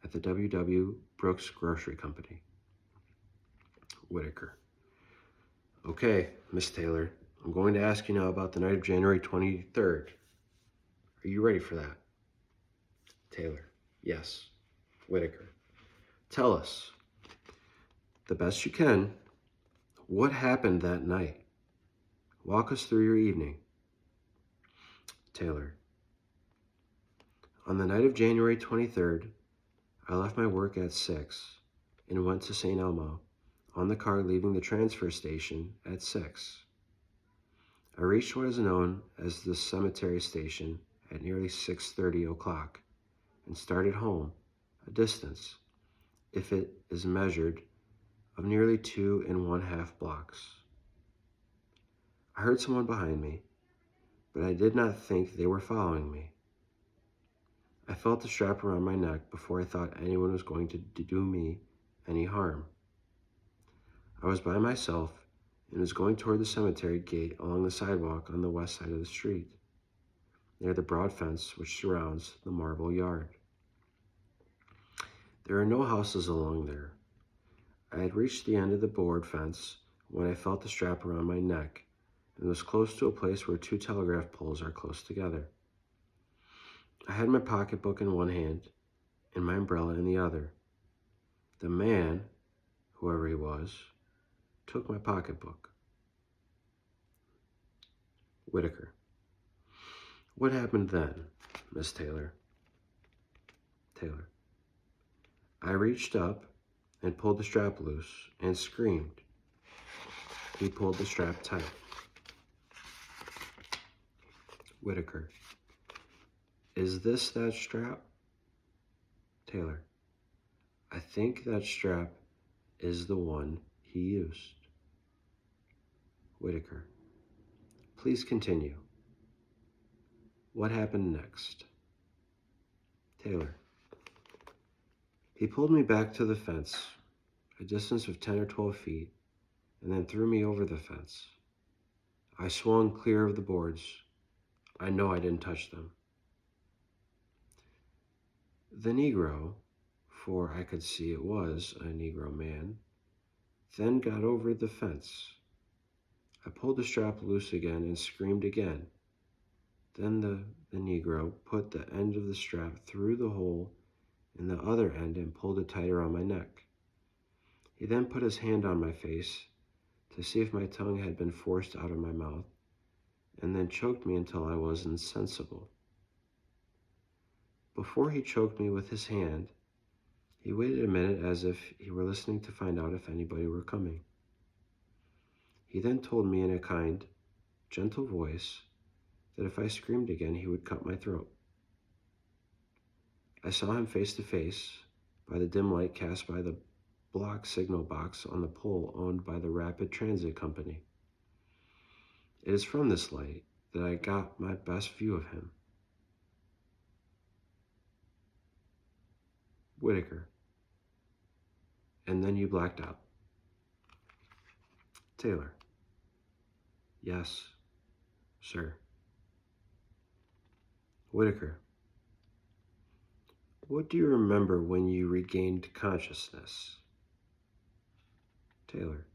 at the W.W. Brooks Grocery Company." Whitaker: "Okay, Miss Taylor, I'm going to ask you now about the night of January 23rd. Are you ready for that?" Taylor: "Yes." Whitaker: "Tell us, the best you can, what happened that night. Walk us through your evening." Taylor: "On the night of January 23rd, I left my work at 6 and went to St. Elmo on the car leaving the transfer station at 6. I reached what is known as the cemetery station at nearly 6:30 o'clock and started home, a distance, if it is measured, of nearly 2½ blocks. I heard someone behind me, but I did not think they were following me. I felt the strap around my neck before I thought anyone was going to do me any harm. I was by myself and was going toward the cemetery gate along the sidewalk on the west side of the street, near the broad fence which surrounds the marble yard. There are no houses along there. I had reached the end of the board fence when I felt the strap around my neck and was close to a place where 2 telegraph poles are close together. I had my pocketbook in one hand and my umbrella in the other. The man, whoever he was, took my pocketbook. Whitaker. What happened then, Miss Taylor? Taylor. I reached up and pulled the strap loose and screamed. He pulled the strap tight. Whitaker. Is this that strap? Taylor. I think that strap is the one he used. Whitaker. Please continue. What happened next? Taylor. He pulled me back to the fence, a distance of 10 or 12 feet, and then threw me over the fence. I swung clear of the boards. I know I didn't touch them. The Negro, for I could see it was a Negro man, then got over the fence. I pulled the strap loose again and screamed again. Then the Negro put the end of the strap through the hole in the other end and pulled it tight around my neck. He then put his hand on my face to see if my tongue had been forced out of my mouth, and then choked me until I was insensible. Before he choked me with his hand, he waited a minute as if he were listening to find out if anybody were coming. He then told me in a kind, gentle voice that if I screamed again, he would cut my throat. I saw him face to face by the dim light cast by the block signal box on the pole owned by the Rapid Transit Company. It is from this light that I got my best view of him. Whitaker. And then you blacked out. Taylor. Yes, sir. Whitaker. What do you remember when you regained consciousness? Taylor.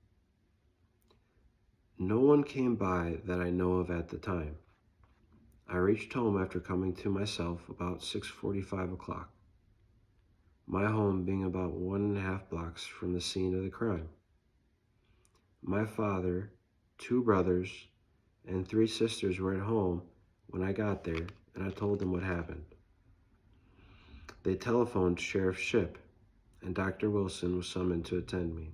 No one came by that I know of at the time. I reached home after coming to myself about 6:45 o'clock, my home being about 1½ blocks from the scene of the crime. My father, 2 brothers, and 3 sisters were at home when I got there, and I told them what happened. They telephoned Sheriff Shipp, and Dr. Wilson was summoned to attend me.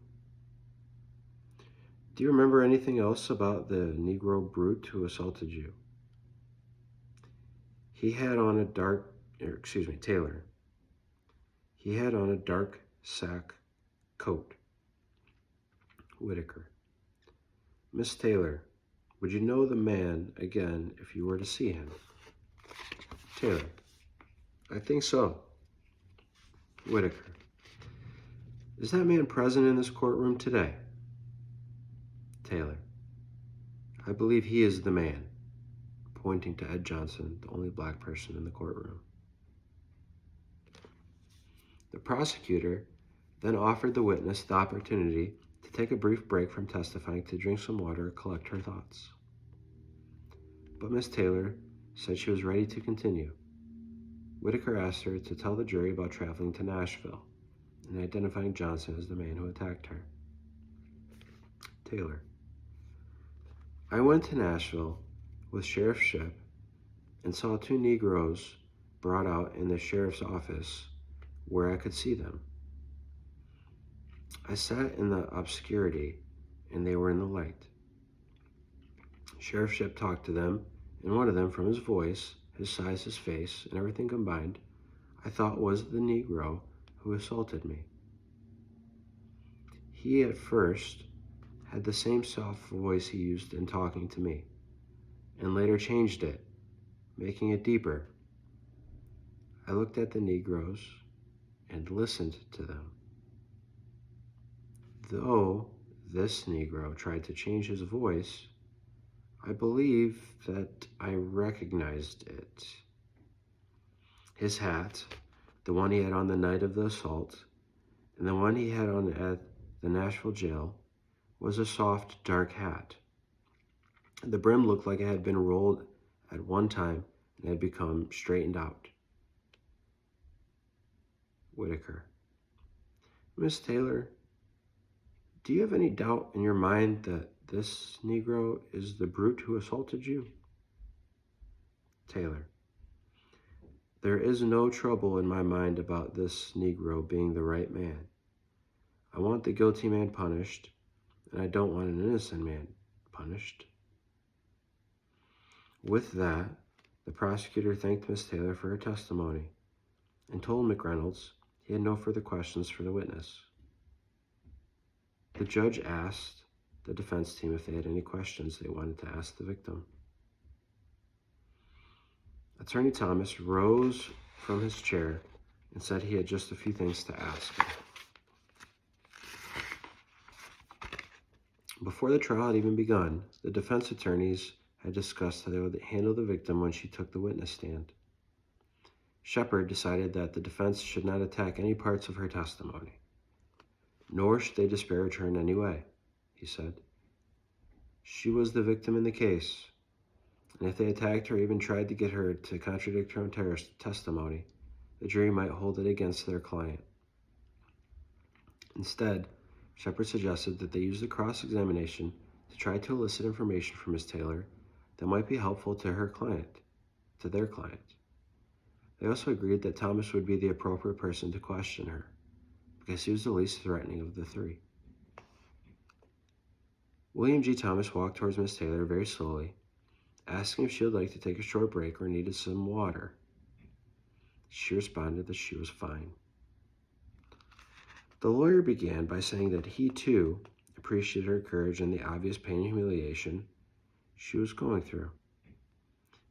Do you remember anything else about the Negro brute who assaulted you? Taylor. He had on a dark sack coat. Whitaker. Miss Taylor, would you know the man again if you were to see him? Taylor. I think so. Whitaker. Is that man present in this courtroom today? Taylor. I believe he is the man, pointing to Ed Johnson, the only black person in the courtroom. The prosecutor then offered the witness the opportunity to take a brief break from testifying to drink some water or collect her thoughts. But Miss Taylor said she was ready to continue. Whitaker asked her to tell the jury about traveling to Nashville and identifying Johnson as the man who attacked her. Taylor. I went to Nashville with Sheriff Shipp and saw 2 Negroes brought out in the sheriff's office where I could see them. I sat in the obscurity, and they were in the light. Sheriff Ship talked to them, and one of them, from his voice, his size, his face, and everything combined, I thought was the Negro who assaulted me. He at first had the same soft voice he used in talking to me, and later changed it, making it deeper. I looked at the Negroes and listened to them. Though this Negro tried to change his voice, I believe that I recognized it. His hat, the one he had on the night of the assault, and the one he had on at the Nashville jail, was a soft, dark hat. The brim looked like it had been rolled at one time and had become straightened out. Whitaker. Miss Taylor, do you have any doubt in your mind that this Negro is the brute who assaulted you? Taylor. There is no trouble in my mind about this Negro being the right man. I want the guilty man punished, and I don't want an innocent man punished. With that, the prosecutor thanked Miss Taylor for her testimony and told McReynolds he had no further questions for the witness. The judge asked the defense team if they had any questions they wanted to ask the victim. Attorney Thomas rose from his chair and said he had just a few things to ask her. Before the trial had even begun, the defense attorneys had discussed how they would handle the victim when she took the witness stand. Shepard decided that the defense should not attack any parts of her testimony, nor should they disparage her in any way, he said. She was the victim in the case, and if they attacked her or even tried to get her to contradict her own testimony, the jury might hold it against their client. Instead, Shepard suggested that they use the cross-examination to try to elicit information from Ms. Taylor that might be helpful to their client. They also agreed that Thomas would be the appropriate person to question her, because he was the least threatening of the three. William G. Thomas walked towards Miss Taylor very slowly, asking if she would like to take a short break or needed some water. She responded that she was fine. The lawyer began by saying that he, too, appreciated her courage and the obvious pain and humiliation she was going through.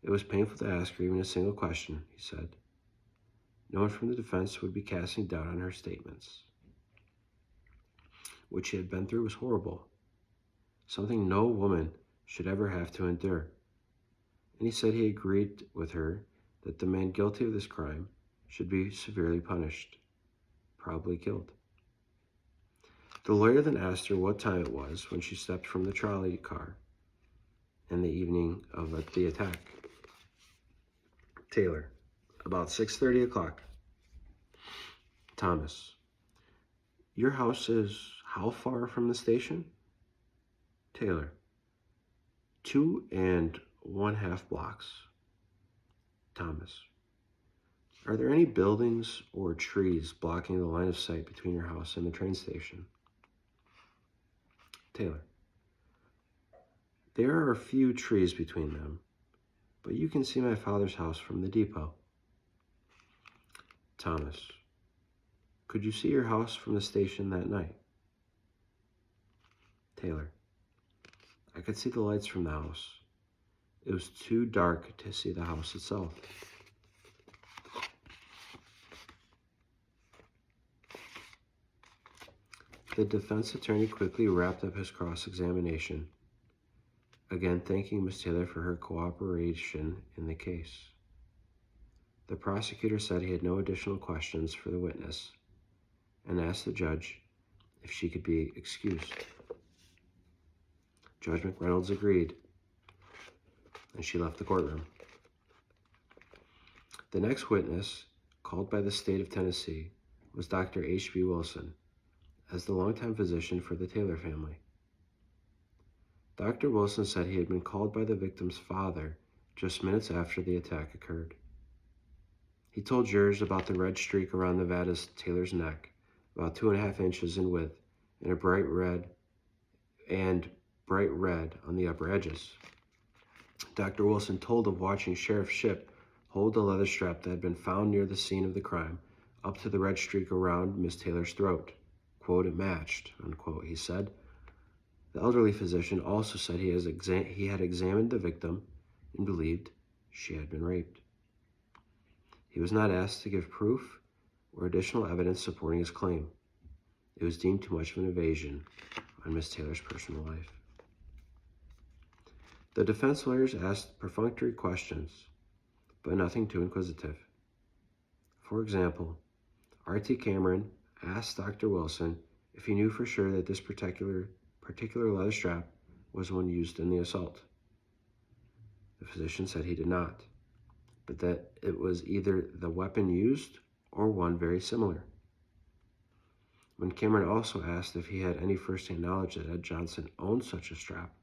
It was painful to ask her even a single question, he said. No one from the defense would be casting doubt on her statements. What she had been through was horrible, something no woman should ever have to endure. And he said he agreed with her that the man guilty of this crime should be severely punished, probably killed. The lawyer then asked her what time it was when she stepped from the trolley car in the evening of the attack. Taylor, about 6:30 o'clock. Thomas, your house is how far from the station? Taylor, 2.5 blocks. Thomas, are there any buildings or trees blocking the line of sight between your house and the train station? Taylor, there are a few trees between them, but you can see my father's house from the depot. Thomas, could you see your house from the station that night? Taylor, I could see the lights from the house. It was too dark to see the house itself. The defense attorney quickly wrapped up his cross-examination, again thanking Ms. Taylor for her cooperation in the case. The prosecutor said he had no additional questions for the witness and asked the judge if she could be excused. Judge McReynolds agreed, and she left the courtroom. The next witness, called by the state of Tennessee, was Dr. H.B. Wilson, as the longtime physician for the Taylor family. Dr. Wilson said he had been called by the victim's father just minutes after the attack occurred. He told jurors about the red streak around Nevada's Taylor's neck, about 2.5 inches in width, and bright red on the upper edges. Dr. Wilson told of watching Sheriff Shipp hold the leather strap that had been found near the scene of the crime up to the red streak around Miss Taylor's throat. Quote, "It matched," unquote, he said. The elderly physician also said he had examined the victim and believed she had been raped. He was not asked to give proof or additional evidence supporting his claim. It was deemed too much of an invasion on Miss Taylor's personal life. The defense lawyers asked perfunctory questions, but nothing too inquisitive. For example, R.T. Cameron asked Dr. Wilson if he knew for sure that this particular leather strap was one used in the assault. The physician said he did not, but that it was either the weapon used or one very similar. When Cameron also asked if he had any first-hand knowledge that Ed Johnson owned such a strap,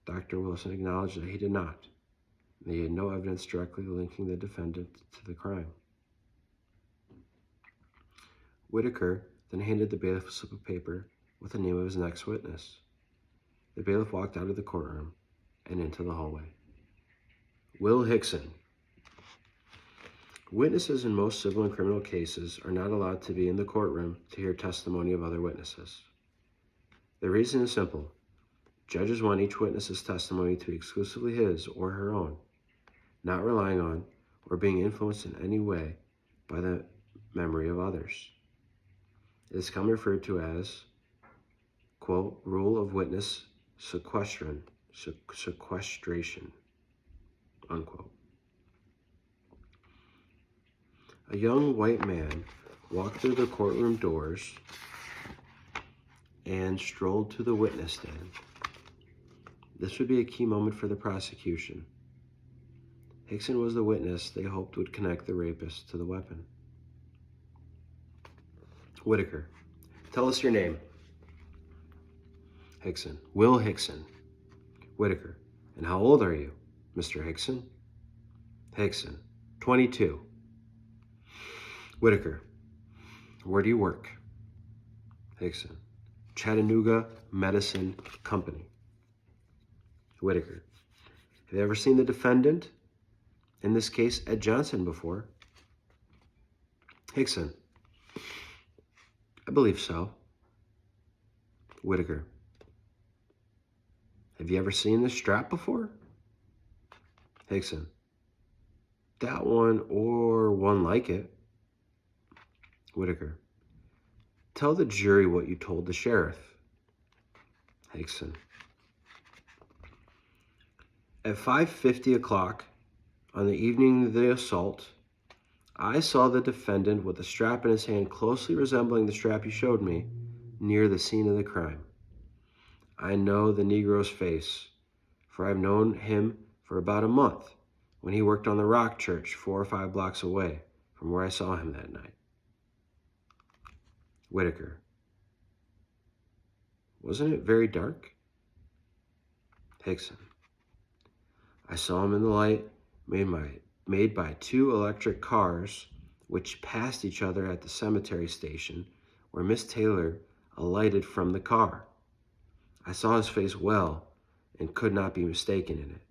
Dr. Wilson acknowledged that he did not, and he had no evidence directly linking the defendant to the crime. Whitaker then handed the bailiff a slip of paper with the name of his next witness. The bailiff walked out of the courtroom and into the hallway. Will Hickson. Witnesses in most civil and criminal cases are not allowed to be in the courtroom to hear testimony of other witnesses. The reason is simple. Judges want each witness's testimony to be exclusively his or her own, not relying on or being influenced in any way by the memory of others. It is commonly referred to as, quote, rule of witness sequestration, unquote. A young white man walked through the courtroom doors and strolled to the witness stand. This would be a key moment for the prosecution. Hickson was the witness they hoped would connect the rapist to the weapon. Whitaker. Tell us your name. Hickson. Will Hickson. Whitaker. And how old are you, Mr. Hickson? Hickson. 22. Whitaker. Where do you work? Hickson. Chattanooga Medicine Company. Whitaker. Have you ever seen the defendant, in this case, Ed Johnson, before? Hickson. I believe so. Whitaker. Have you ever seen this strap before? Hickson. That one or one like it. Whitaker. Tell the jury what you told the sheriff. Hickson. At 5:50 o'clock on the evening of the assault, I saw the defendant with a strap in his hand closely resembling the strap you showed me near the scene of the crime. I know the Negro's face, for I've known him for about a month when he worked on the Rock Church 4 or 5 blocks away from where I saw him that night. Whitaker. Wasn't it very dark? Hickson. I saw him in the light made by 2 electric cars which passed each other at the cemetery station where Miss Taylor alighted from the car. I saw his face well and could not be mistaken in it.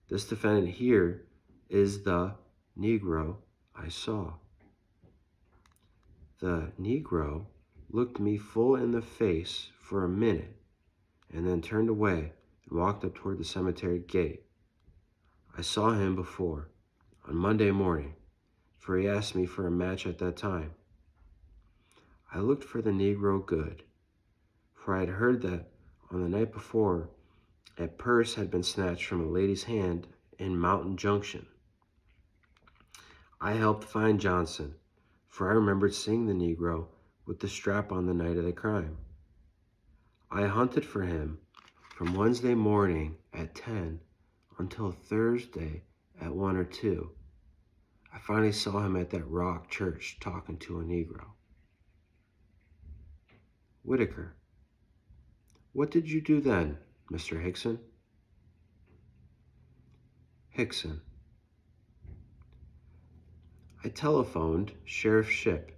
This defendant here is the Negro I saw. The Negro looked me full in the face for a minute and then turned away and walked up toward the cemetery gate. I saw him before, on Monday morning, for he asked me for a match at that time. I looked for the Negro good, for I had heard that on the night before, a purse had been snatched from a lady's hand in Mountain Junction. I helped find Johnson, for I remembered seeing the Negro with the strap on the night of the crime. I hunted for him from Wednesday morning at 10 until Thursday at 1 or 2. I finally saw him at that Rock Church talking to a Negro. Whitaker. What did you do then, Mr. Hickson? Hickson. I telephoned Sheriff Shipp,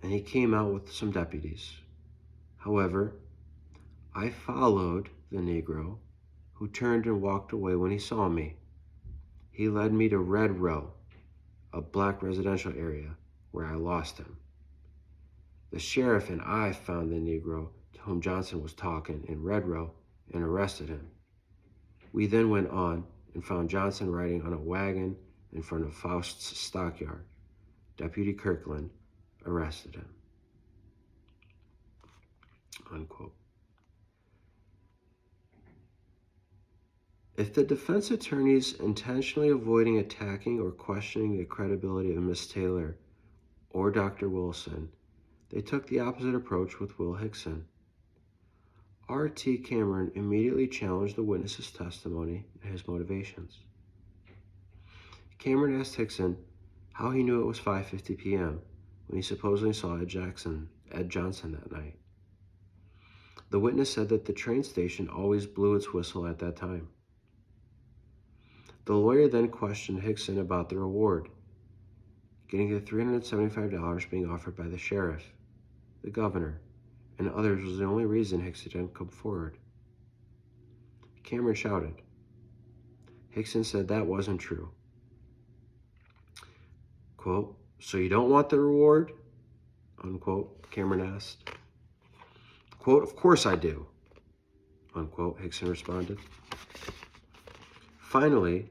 and he came out with some deputies. However, I followed the Negro, who turned and walked away when he saw me. He led me to Red Row, a black residential area, where I lost him. The sheriff and I found the Negro to whom Johnson was talking in Red Row and arrested him. We then went on and found Johnson riding on a wagon in front of Faust's stockyard. Deputy Kirkland arrested him." Unquote. If the defense attorneys intentionally avoiding attacking or questioning the credibility of Miss Taylor or Dr. Wilson, they took the opposite approach with Will Hickson. R.T. Cameron immediately challenged the witness's testimony and his motivations. Cameron asked Hickson how he knew it was 5:50 p.m. when he supposedly saw Ed Johnson that night. The witness said that the train station always blew its whistle at that time. The lawyer then questioned Hickson about the reward, getting the $375 being offered by the sheriff, the governor, and others was the only reason Hickson didn't come forward. Cameron shouted. Hickson said that wasn't true. Quote, "So you don't want the reward?" Unquote, Cameron asked. Quote, "Of course I do." Unquote, Hickson responded. Finally,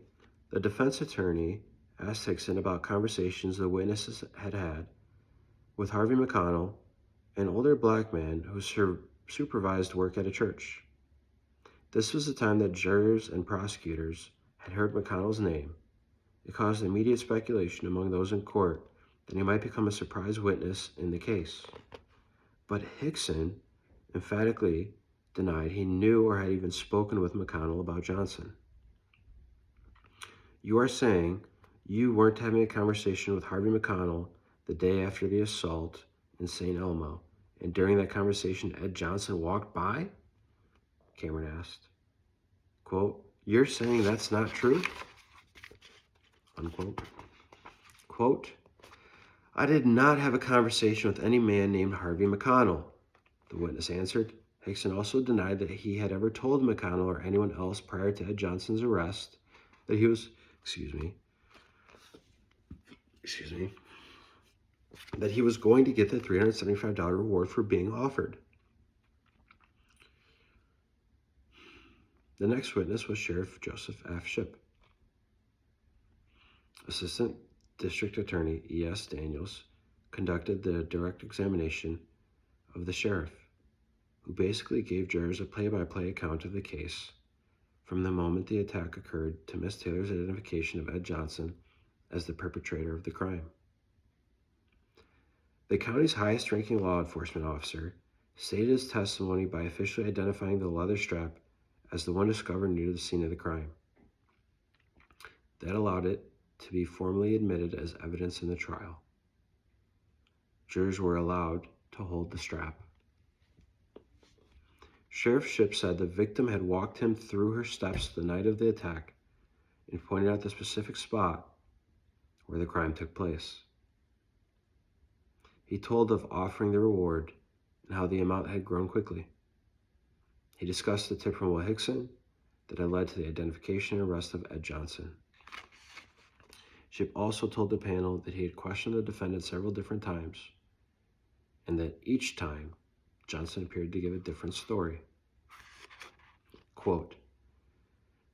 the defense attorney asked Hickson about conversations the witnesses had had with Harvey McConnell, an older black man who supervised work at a church. This was the time that jurors and prosecutors had heard McConnell's name. It caused immediate speculation among those in court that he might become a surprise witness in the case. But Hickson emphatically denied he knew or had even spoken with McConnell about Johnson. "You are saying you weren't having a conversation with Harvey McConnell the day after the assault in St. Elmo, and during that conversation Ed Johnson walked by?" Cameron asked. Quote, "You're saying that's not true?" Unquote. Quote, "I did not have a conversation with any man named Harvey McConnell," the witness answered. Hickson also denied that he had ever told McConnell or anyone else prior to Ed Johnson's arrest that he was, that he was going to get the $375 reward for being offered. The next witness was Sheriff Joseph F. Shipp. Assistant District Attorney E.S. Daniels conducted the direct examination of the sheriff, who basically gave jurors a play-by-play account of the case from the moment the attack occurred to Miss Taylor's identification of Ed Johnson as the perpetrator of the crime. The county's highest-ranking law enforcement officer stated his testimony by officially identifying the leather strap as the one discovered near the scene of the crime. That allowed it to be formally admitted as evidence in the trial. Jurors were allowed to hold the strap. Sheriff Shipp said the victim had walked him through her steps the night of the attack and pointed out the specific spot where the crime took place. He told of offering the reward and how the amount had grown quickly. He discussed the tip from Will Hickson that had led to the identification and arrest of Ed Johnson. Shipp also told the panel that he had questioned the defendant several different times and that each time Johnson appeared to give a different story. Quote,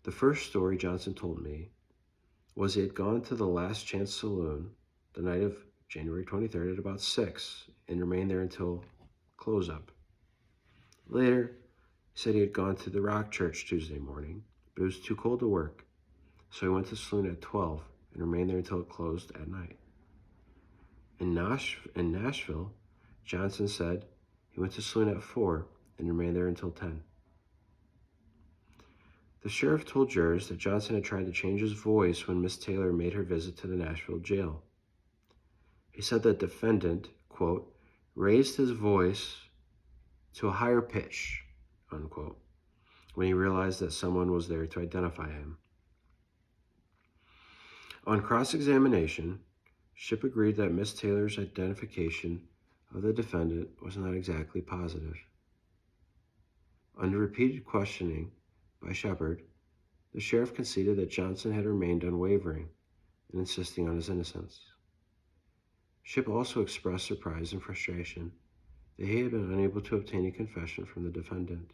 "The first story Johnson told me was he had gone to the Last Chance Saloon the night of January 23rd at about 6 and remained there until close-up. Later, he said he had gone to the Rock Church Tuesday morning, but it was too cold to work, so he went to the saloon at 12 and remained there until it closed at night. In Nashville, Johnson said he went to the saloon at 4 and remained there until 10. The sheriff told jurors that Johnson had tried to change his voice when Miss Taylor made her visit to the Nashville jail. He said the defendant, quote, raised his voice to a higher pitch, unquote, when he realized that someone was there to identify him. On cross-examination, Shipp agreed that Miss Taylor's identification of the defendant was not exactly positive. Under repeated questioning by Shepard, the sheriff conceded that Johnson had remained unwavering in insisting on his innocence. Shipp also expressed surprise and frustration that he had been unable to obtain a confession from the defendant.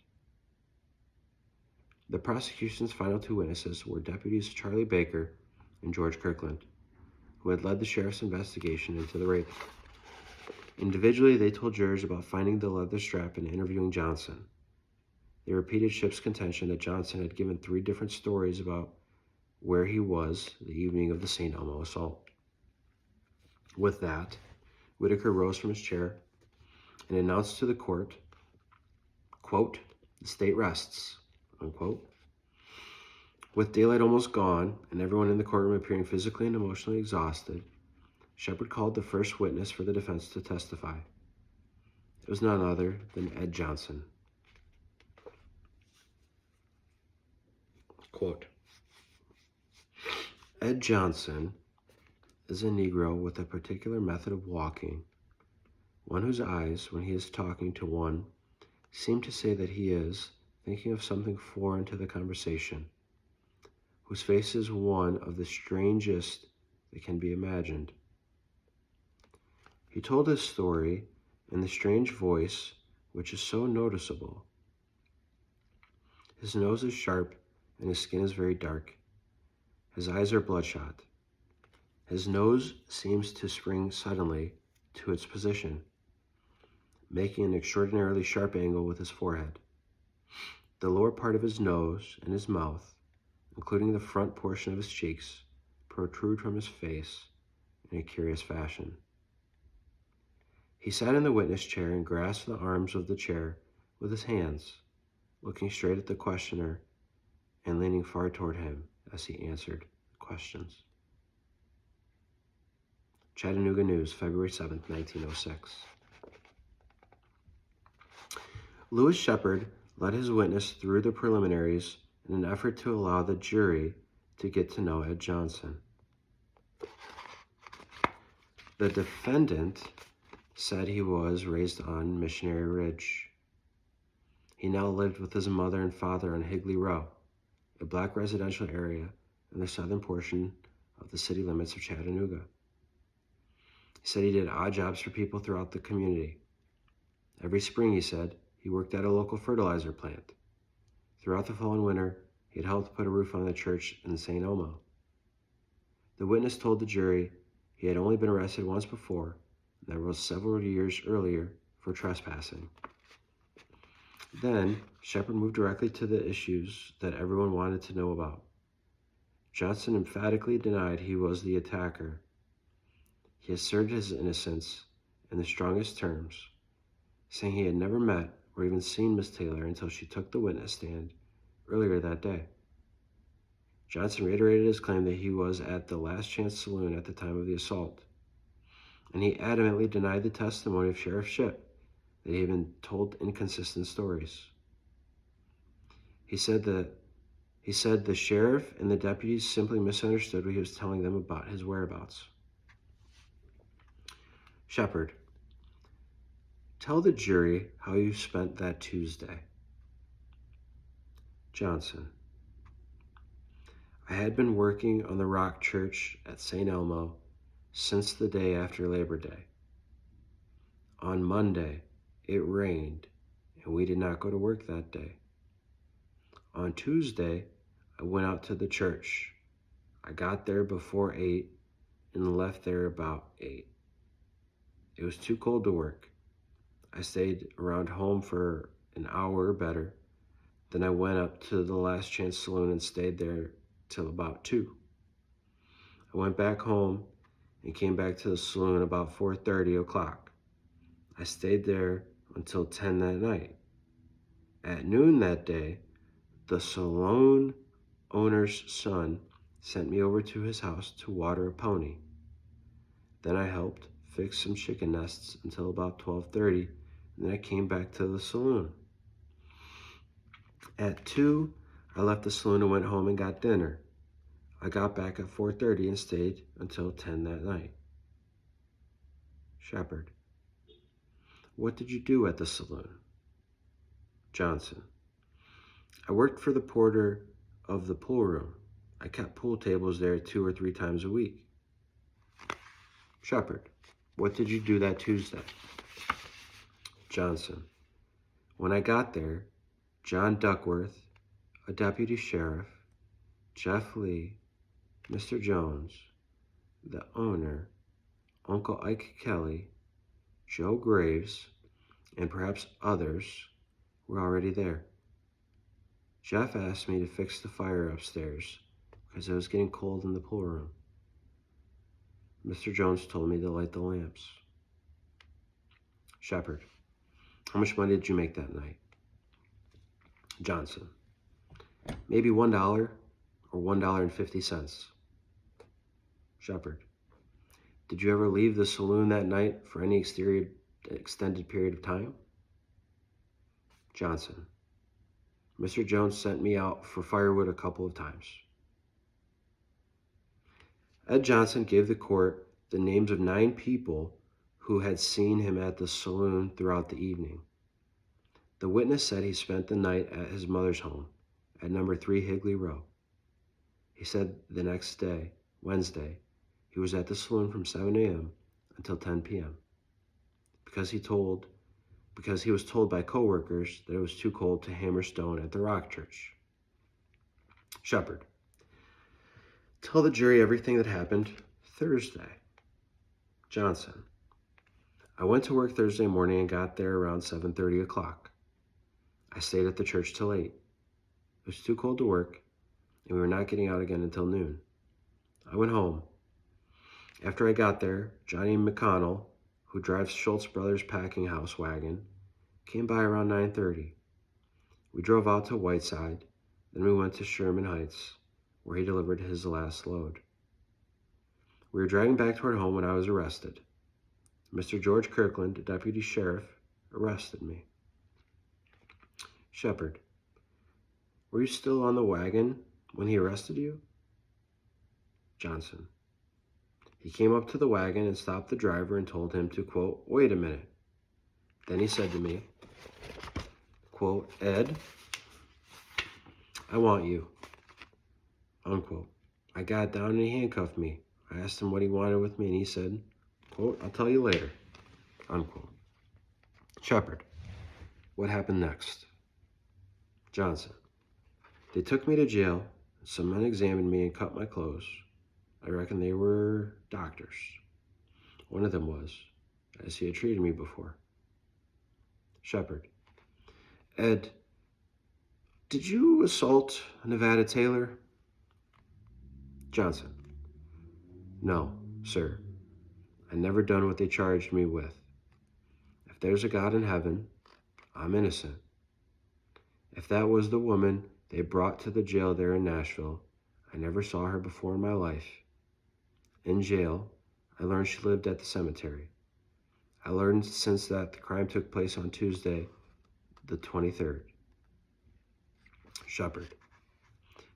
The prosecution's final two witnesses were Deputies Charlie Baker and George Kirkland, who had led the sheriff's investigation into the rape. Individually, they told jurors about finding the leather strap and interviewing Johnson. They repeated Shipp's contention that Johnson had given 3 different stories about where he was the evening of the St. Elmo assault. With that, Whitaker rose from his chair and announced to the court, quote, "The state rests," unquote. With daylight almost gone and everyone in the courtroom appearing physically and emotionally exhausted, Shepard called the first witness for the defense to testify. It was none other than Ed Johnson. Quote, "Ed Johnson is a Negro with a particular method of walking, one whose eyes, when he is talking to one, seem to say that he is thinking of something foreign to the conversation, whose face is one of the strangest that can be imagined. He told his story in the strange voice which is so noticeable. His nose is sharp and his skin is very dark. His eyes are bloodshot. His nose seems to spring suddenly to its position, making an extraordinarily sharp angle with his forehead. The lower part of his nose and his mouth, including the front portion of his cheeks, protrude from his face in a curious fashion. He sat in the witness chair and grasped the arms of the chair with his hands, looking straight at the questioner and leaning far toward him as he answered questions." Chattanooga News, February 7, 1906. Lewis Shepard led his witness through the preliminaries in an effort to allow the jury to get to know Ed Johnson. The defendant said he was raised on Missionary Ridge. He now lived with his mother and father on Higley Row, a black residential area in the southern portion of the city limits of Chattanooga. He said he did odd jobs for people throughout the community. Every spring, he said, he worked at a local fertilizer plant. Throughout the fall and winter, he had helped put a roof on the church in St. Elmo. The witness told the jury he had only been arrested once before, and that was several years earlier, for trespassing. Then, Shepard moved directly to the issues that everyone wanted to know about. Johnson emphatically denied he was the attacker. He asserted his innocence in the strongest terms, saying he had never met or even seen Miss Taylor until she took the witness stand earlier that day. Johnson reiterated his claim that he was at the Last Chance Saloon at the time of the assault, and he adamantly denied the testimony of Sheriff Shipp that he had been told inconsistent stories. He said the sheriff and the deputies simply misunderstood what he was telling them about his whereabouts. Shepard, tell the jury how you spent that Tuesday. Johnson, I had been working on the rock church at St. Elmo since the day after Labor Day. On Monday, it rained, and we did not go to work that day. On Tuesday, I went out to the church. I got there before 8 and left there about 8. It was too cold to work. I stayed around home for an hour or better. Then I went up to the Last Chance Saloon and stayed there till about 2. I went back home and came back to the saloon about 4:30 o'clock. I stayed there until 10 that night. At noon that day, the saloon owner's son sent me over to his house to water a pony. Then I helped fix some chicken nests until about 12:30, and then I came back to the saloon. At 2, I left the saloon and went home and got dinner. I got back at 4:30 and stayed until 10 that night. Shepard, what did you do at the saloon? Johnson, I worked for the porter of the pool room. I kept pool tables there 2 or 3 times a week. Shepherd. What did you do that Tuesday? Johnson. When I got there, John Duckworth, a deputy sheriff, Jeff Lee, Mr. Jones, the owner, Uncle Ike Kelly, Joe Graves, and perhaps others were already there. Jeff asked me to fix the fire upstairs because it was getting cold in the pool room. Mr. Jones told me to light the lamps. Shepherd. How much money did you make that night? Johnson. Maybe $1 or $1.50. Shepherd. Did you ever leave the saloon that night for any extended period of time? Johnson. Mr. Jones sent me out for firewood a couple of times. Ed Johnson gave the court the names of 9 people who had seen him at the saloon throughout the evening. The witness said he spent the night at his mother's home at number 3 Higley Row. He said the next day, Wednesday, he was at the saloon from 7 a.m. until 10 p.m. because he was told by coworkers that it was too cold to hammer stone at the Rock Church. Shepherd. Tell the jury everything that happened Thursday. Johnson. I went to work Thursday morning and got there around 7:30 o'clock. I stayed at the church till 8. It was too cold to work, and we were not getting out again until noon. I went home. After I got there, Johnny McConnell, who drives Schultz Brothers' packing house wagon, came by around 9:30. We drove out to Whiteside, then we went to Sherman Heights, where he delivered his last load. We were driving back toward home when I was arrested. Mr. George Kirkland, a deputy sheriff, arrested me. Shepherd. Were you still on the wagon when he arrested you? Johnson. He came up to the wagon and stopped the driver and told him to, quote, wait a minute. Then he said to me, quote, Ed, I want you, unquote. I got down and he handcuffed me. I asked him what he wanted with me and he said, quote, I'll tell you later, unquote. Shepherd. What happened next? Johnson. They took me to jail. Some men examined me and cut my clothes. I reckon they were doctors. One of them was, as he had treated me before. Shepherd. Ed, did you assault Nevada Taylor? Johnson. No, sir. I never done what they charged me with. If there's a God in heaven, I'm innocent. If that was the woman they brought to the jail there in Nashville, I never saw her before in my life. In jail, I learned she lived at the cemetery. I learned since that the crime took place on Tuesday, the 23rd. Shepherd.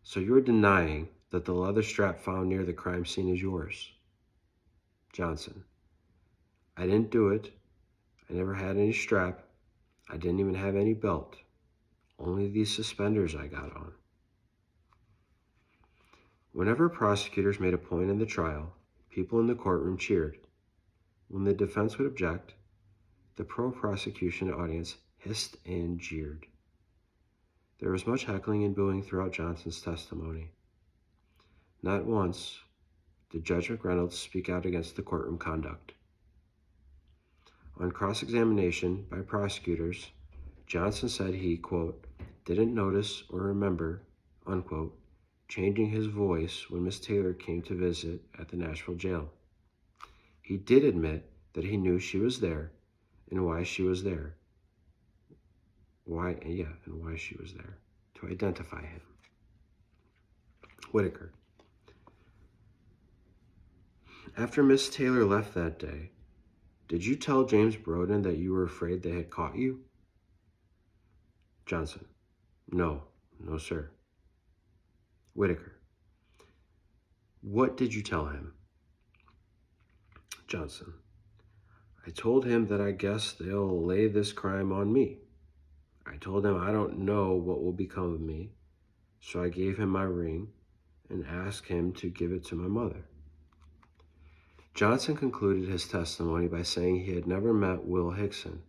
So you're denying that the leather strap found near the crime scene is yours? Johnson. I didn't do it. I never had any strap. I didn't even have any belt. Only these suspenders I got on. Whenever prosecutors made a point in the trial, people in the courtroom cheered. When the defense would object, the pro-prosecution audience hissed and jeered. There was much heckling and booing throughout Johnson's testimony. Not once did Judge McReynolds speak out against the courtroom conduct. On cross-examination by prosecutors, Johnson said he, quote, didn't notice or remember, unquote, changing his voice when Miss Taylor came to visit at the Nashville jail. He did admit that he knew she was there and why she was there. Why she was there, to identify him. Whitaker. After Miss Taylor left that day, did you tell James Broden that you were afraid they had caught you? Johnson. No, sir. Whitaker. What did you tell him? Johnson. I told him that I guess they'll lay this crime on me. I told him I don't know what will become of me, so I gave him my ring and asked him to give it to my mother. Johnson concluded his testimony by saying he had never met Will Hickson.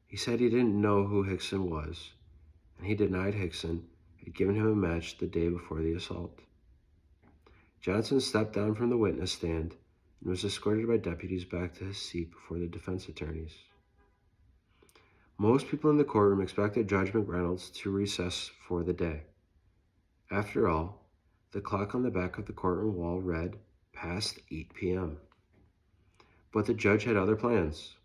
He said he didn't know who Hickson was, and he denied Hickson had given him a match the day before the assault. Johnson stepped down from the witness stand and was escorted by deputies back to his seat before the defense attorneys. Most people in the courtroom expected Judge McReynolds to recess for the day. After all, the clock on the back of the courtroom wall read past 8 p.m. But the judge had other plans.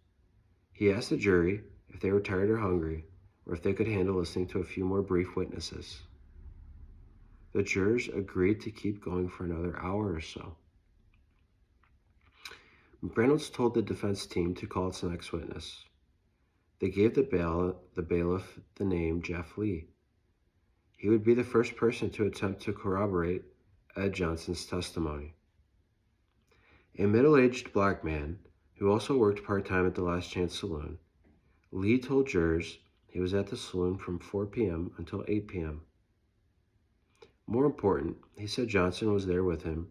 He asked the jury if they were tired or hungry, or if they could handle listening to a few more brief witnesses. The jurors agreed to keep going for another hour or so. McReynolds told the defense team to call its next witness. They gave the bailiff the name Jeff Lee. He would be the first person to attempt to corroborate Ed Johnson's testimony. A middle-aged black man who also worked part-time at the Last Chance Saloon, Lee told jurors he was at the saloon from 4 p.m. until 8 p.m. More important, he said Johnson was there with him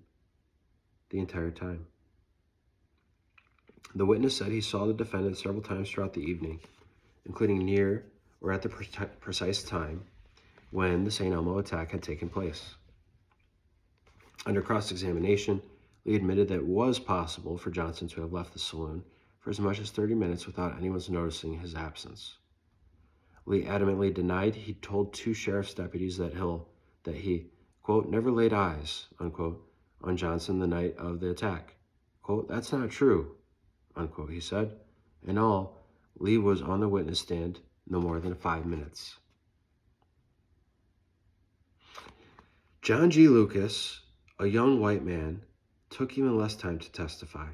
the entire time. The witness said he saw the defendant several times throughout the evening, including near or at the precise time when the St. Elmo attack had taken place. Under cross-examination, Lee admitted that it was possible for Johnson to have left the saloon for as much as 30 minutes without anyone's noticing his absence. Lee adamantly denied he told two sheriff's deputies that he, quote, never laid eyes, unquote, on Johnson the night of the attack. Quote, that's not true, unquote, he said. In all, Lee was on the witness stand no more than 5 minutes. John G. Lucas, a young white man, took even less time to testify.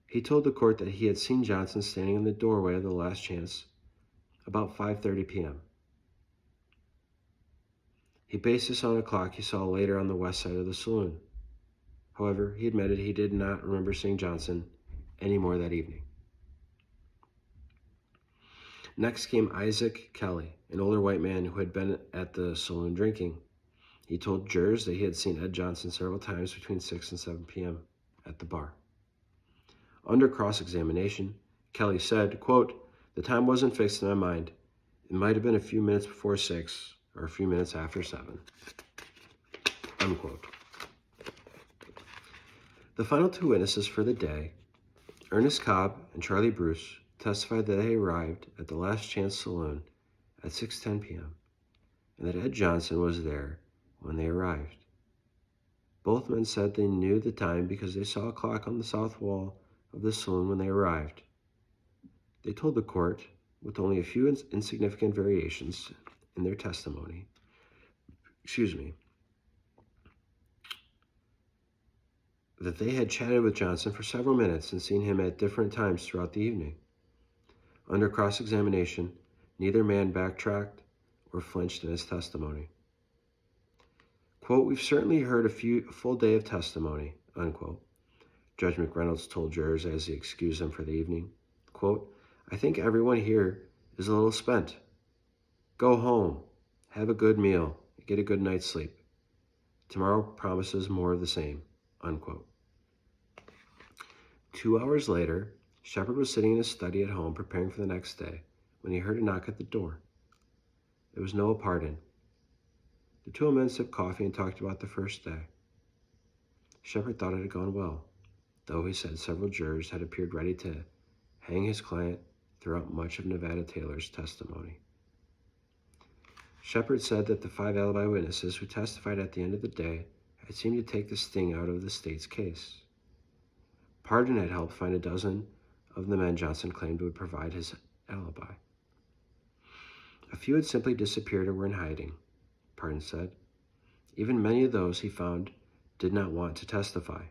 He told the court that he had seen Johnson standing in the doorway of the Last Chance about 5:30 p.m. He based this on a clock he saw later on the west side of the saloon. However, he admitted he did not remember seeing Johnson anymore that evening. Next came Isaac Kelly, an older white man who had been at the saloon drinking. He told jurors that he had seen Ed Johnson several times between 6 and 7 p.m. at the bar. Under cross-examination, Kelly said, quote, the time wasn't fixed in my mind. It might have been a few minutes before 6 or a few minutes after 7, unquote. The final two witnesses for the day, Ernest Cobb and Charlie Bruce, testified that they arrived at the Last Chance Saloon at 6:10 p.m. and that Ed Johnson was there when they arrived. Both men said they knew the time because they saw a clock on the south wall of the saloon when they arrived. They told the court, with only a few insignificant variations in their testimony, that they had chatted with Johnson for several minutes and seen him at different times throughout the evening. Under cross-examination, neither man backtracked or flinched in his testimony. Quote, we've certainly heard a full day of testimony, unquote, Judge McReynolds told jurors as he excused them for the evening. Quote, I think everyone here is a little spent. Go home, have a good meal, get a good night's sleep. Tomorrow promises more of the same, unquote. 2 hours later, Shepard was sitting in his study at home preparing for the next day when he heard a knock at the door. It was Noah Pardon. The two men sipped coffee and talked about the first day. Shepard thought it had gone well, though he said several jurors had appeared ready to hang his client throughout much of Nevada Taylor's testimony. Shepard said that the 5 alibi witnesses who testified at the end of the day had seemed to take the sting out of the state's case. Pardon had helped find a dozen of the men Johnson claimed would provide his alibi. A few had simply disappeared or were in hiding, Pardon said. Even many of those he found did not want to testify,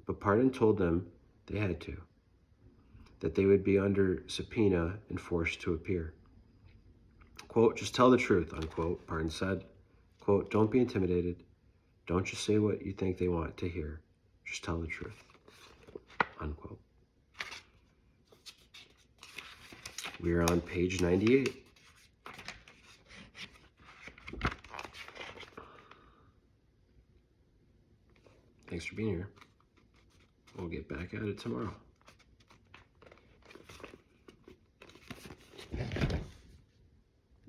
but Pardon told them they had to, that they would be under subpoena and forced to appear. Quote, just tell the truth, unquote, Pardon said. Quote, don't be intimidated. Don't just say what you think they want to hear. Just tell the truth, unquote. We are on page 98. Thanks for being here. We'll get back at it tomorrow.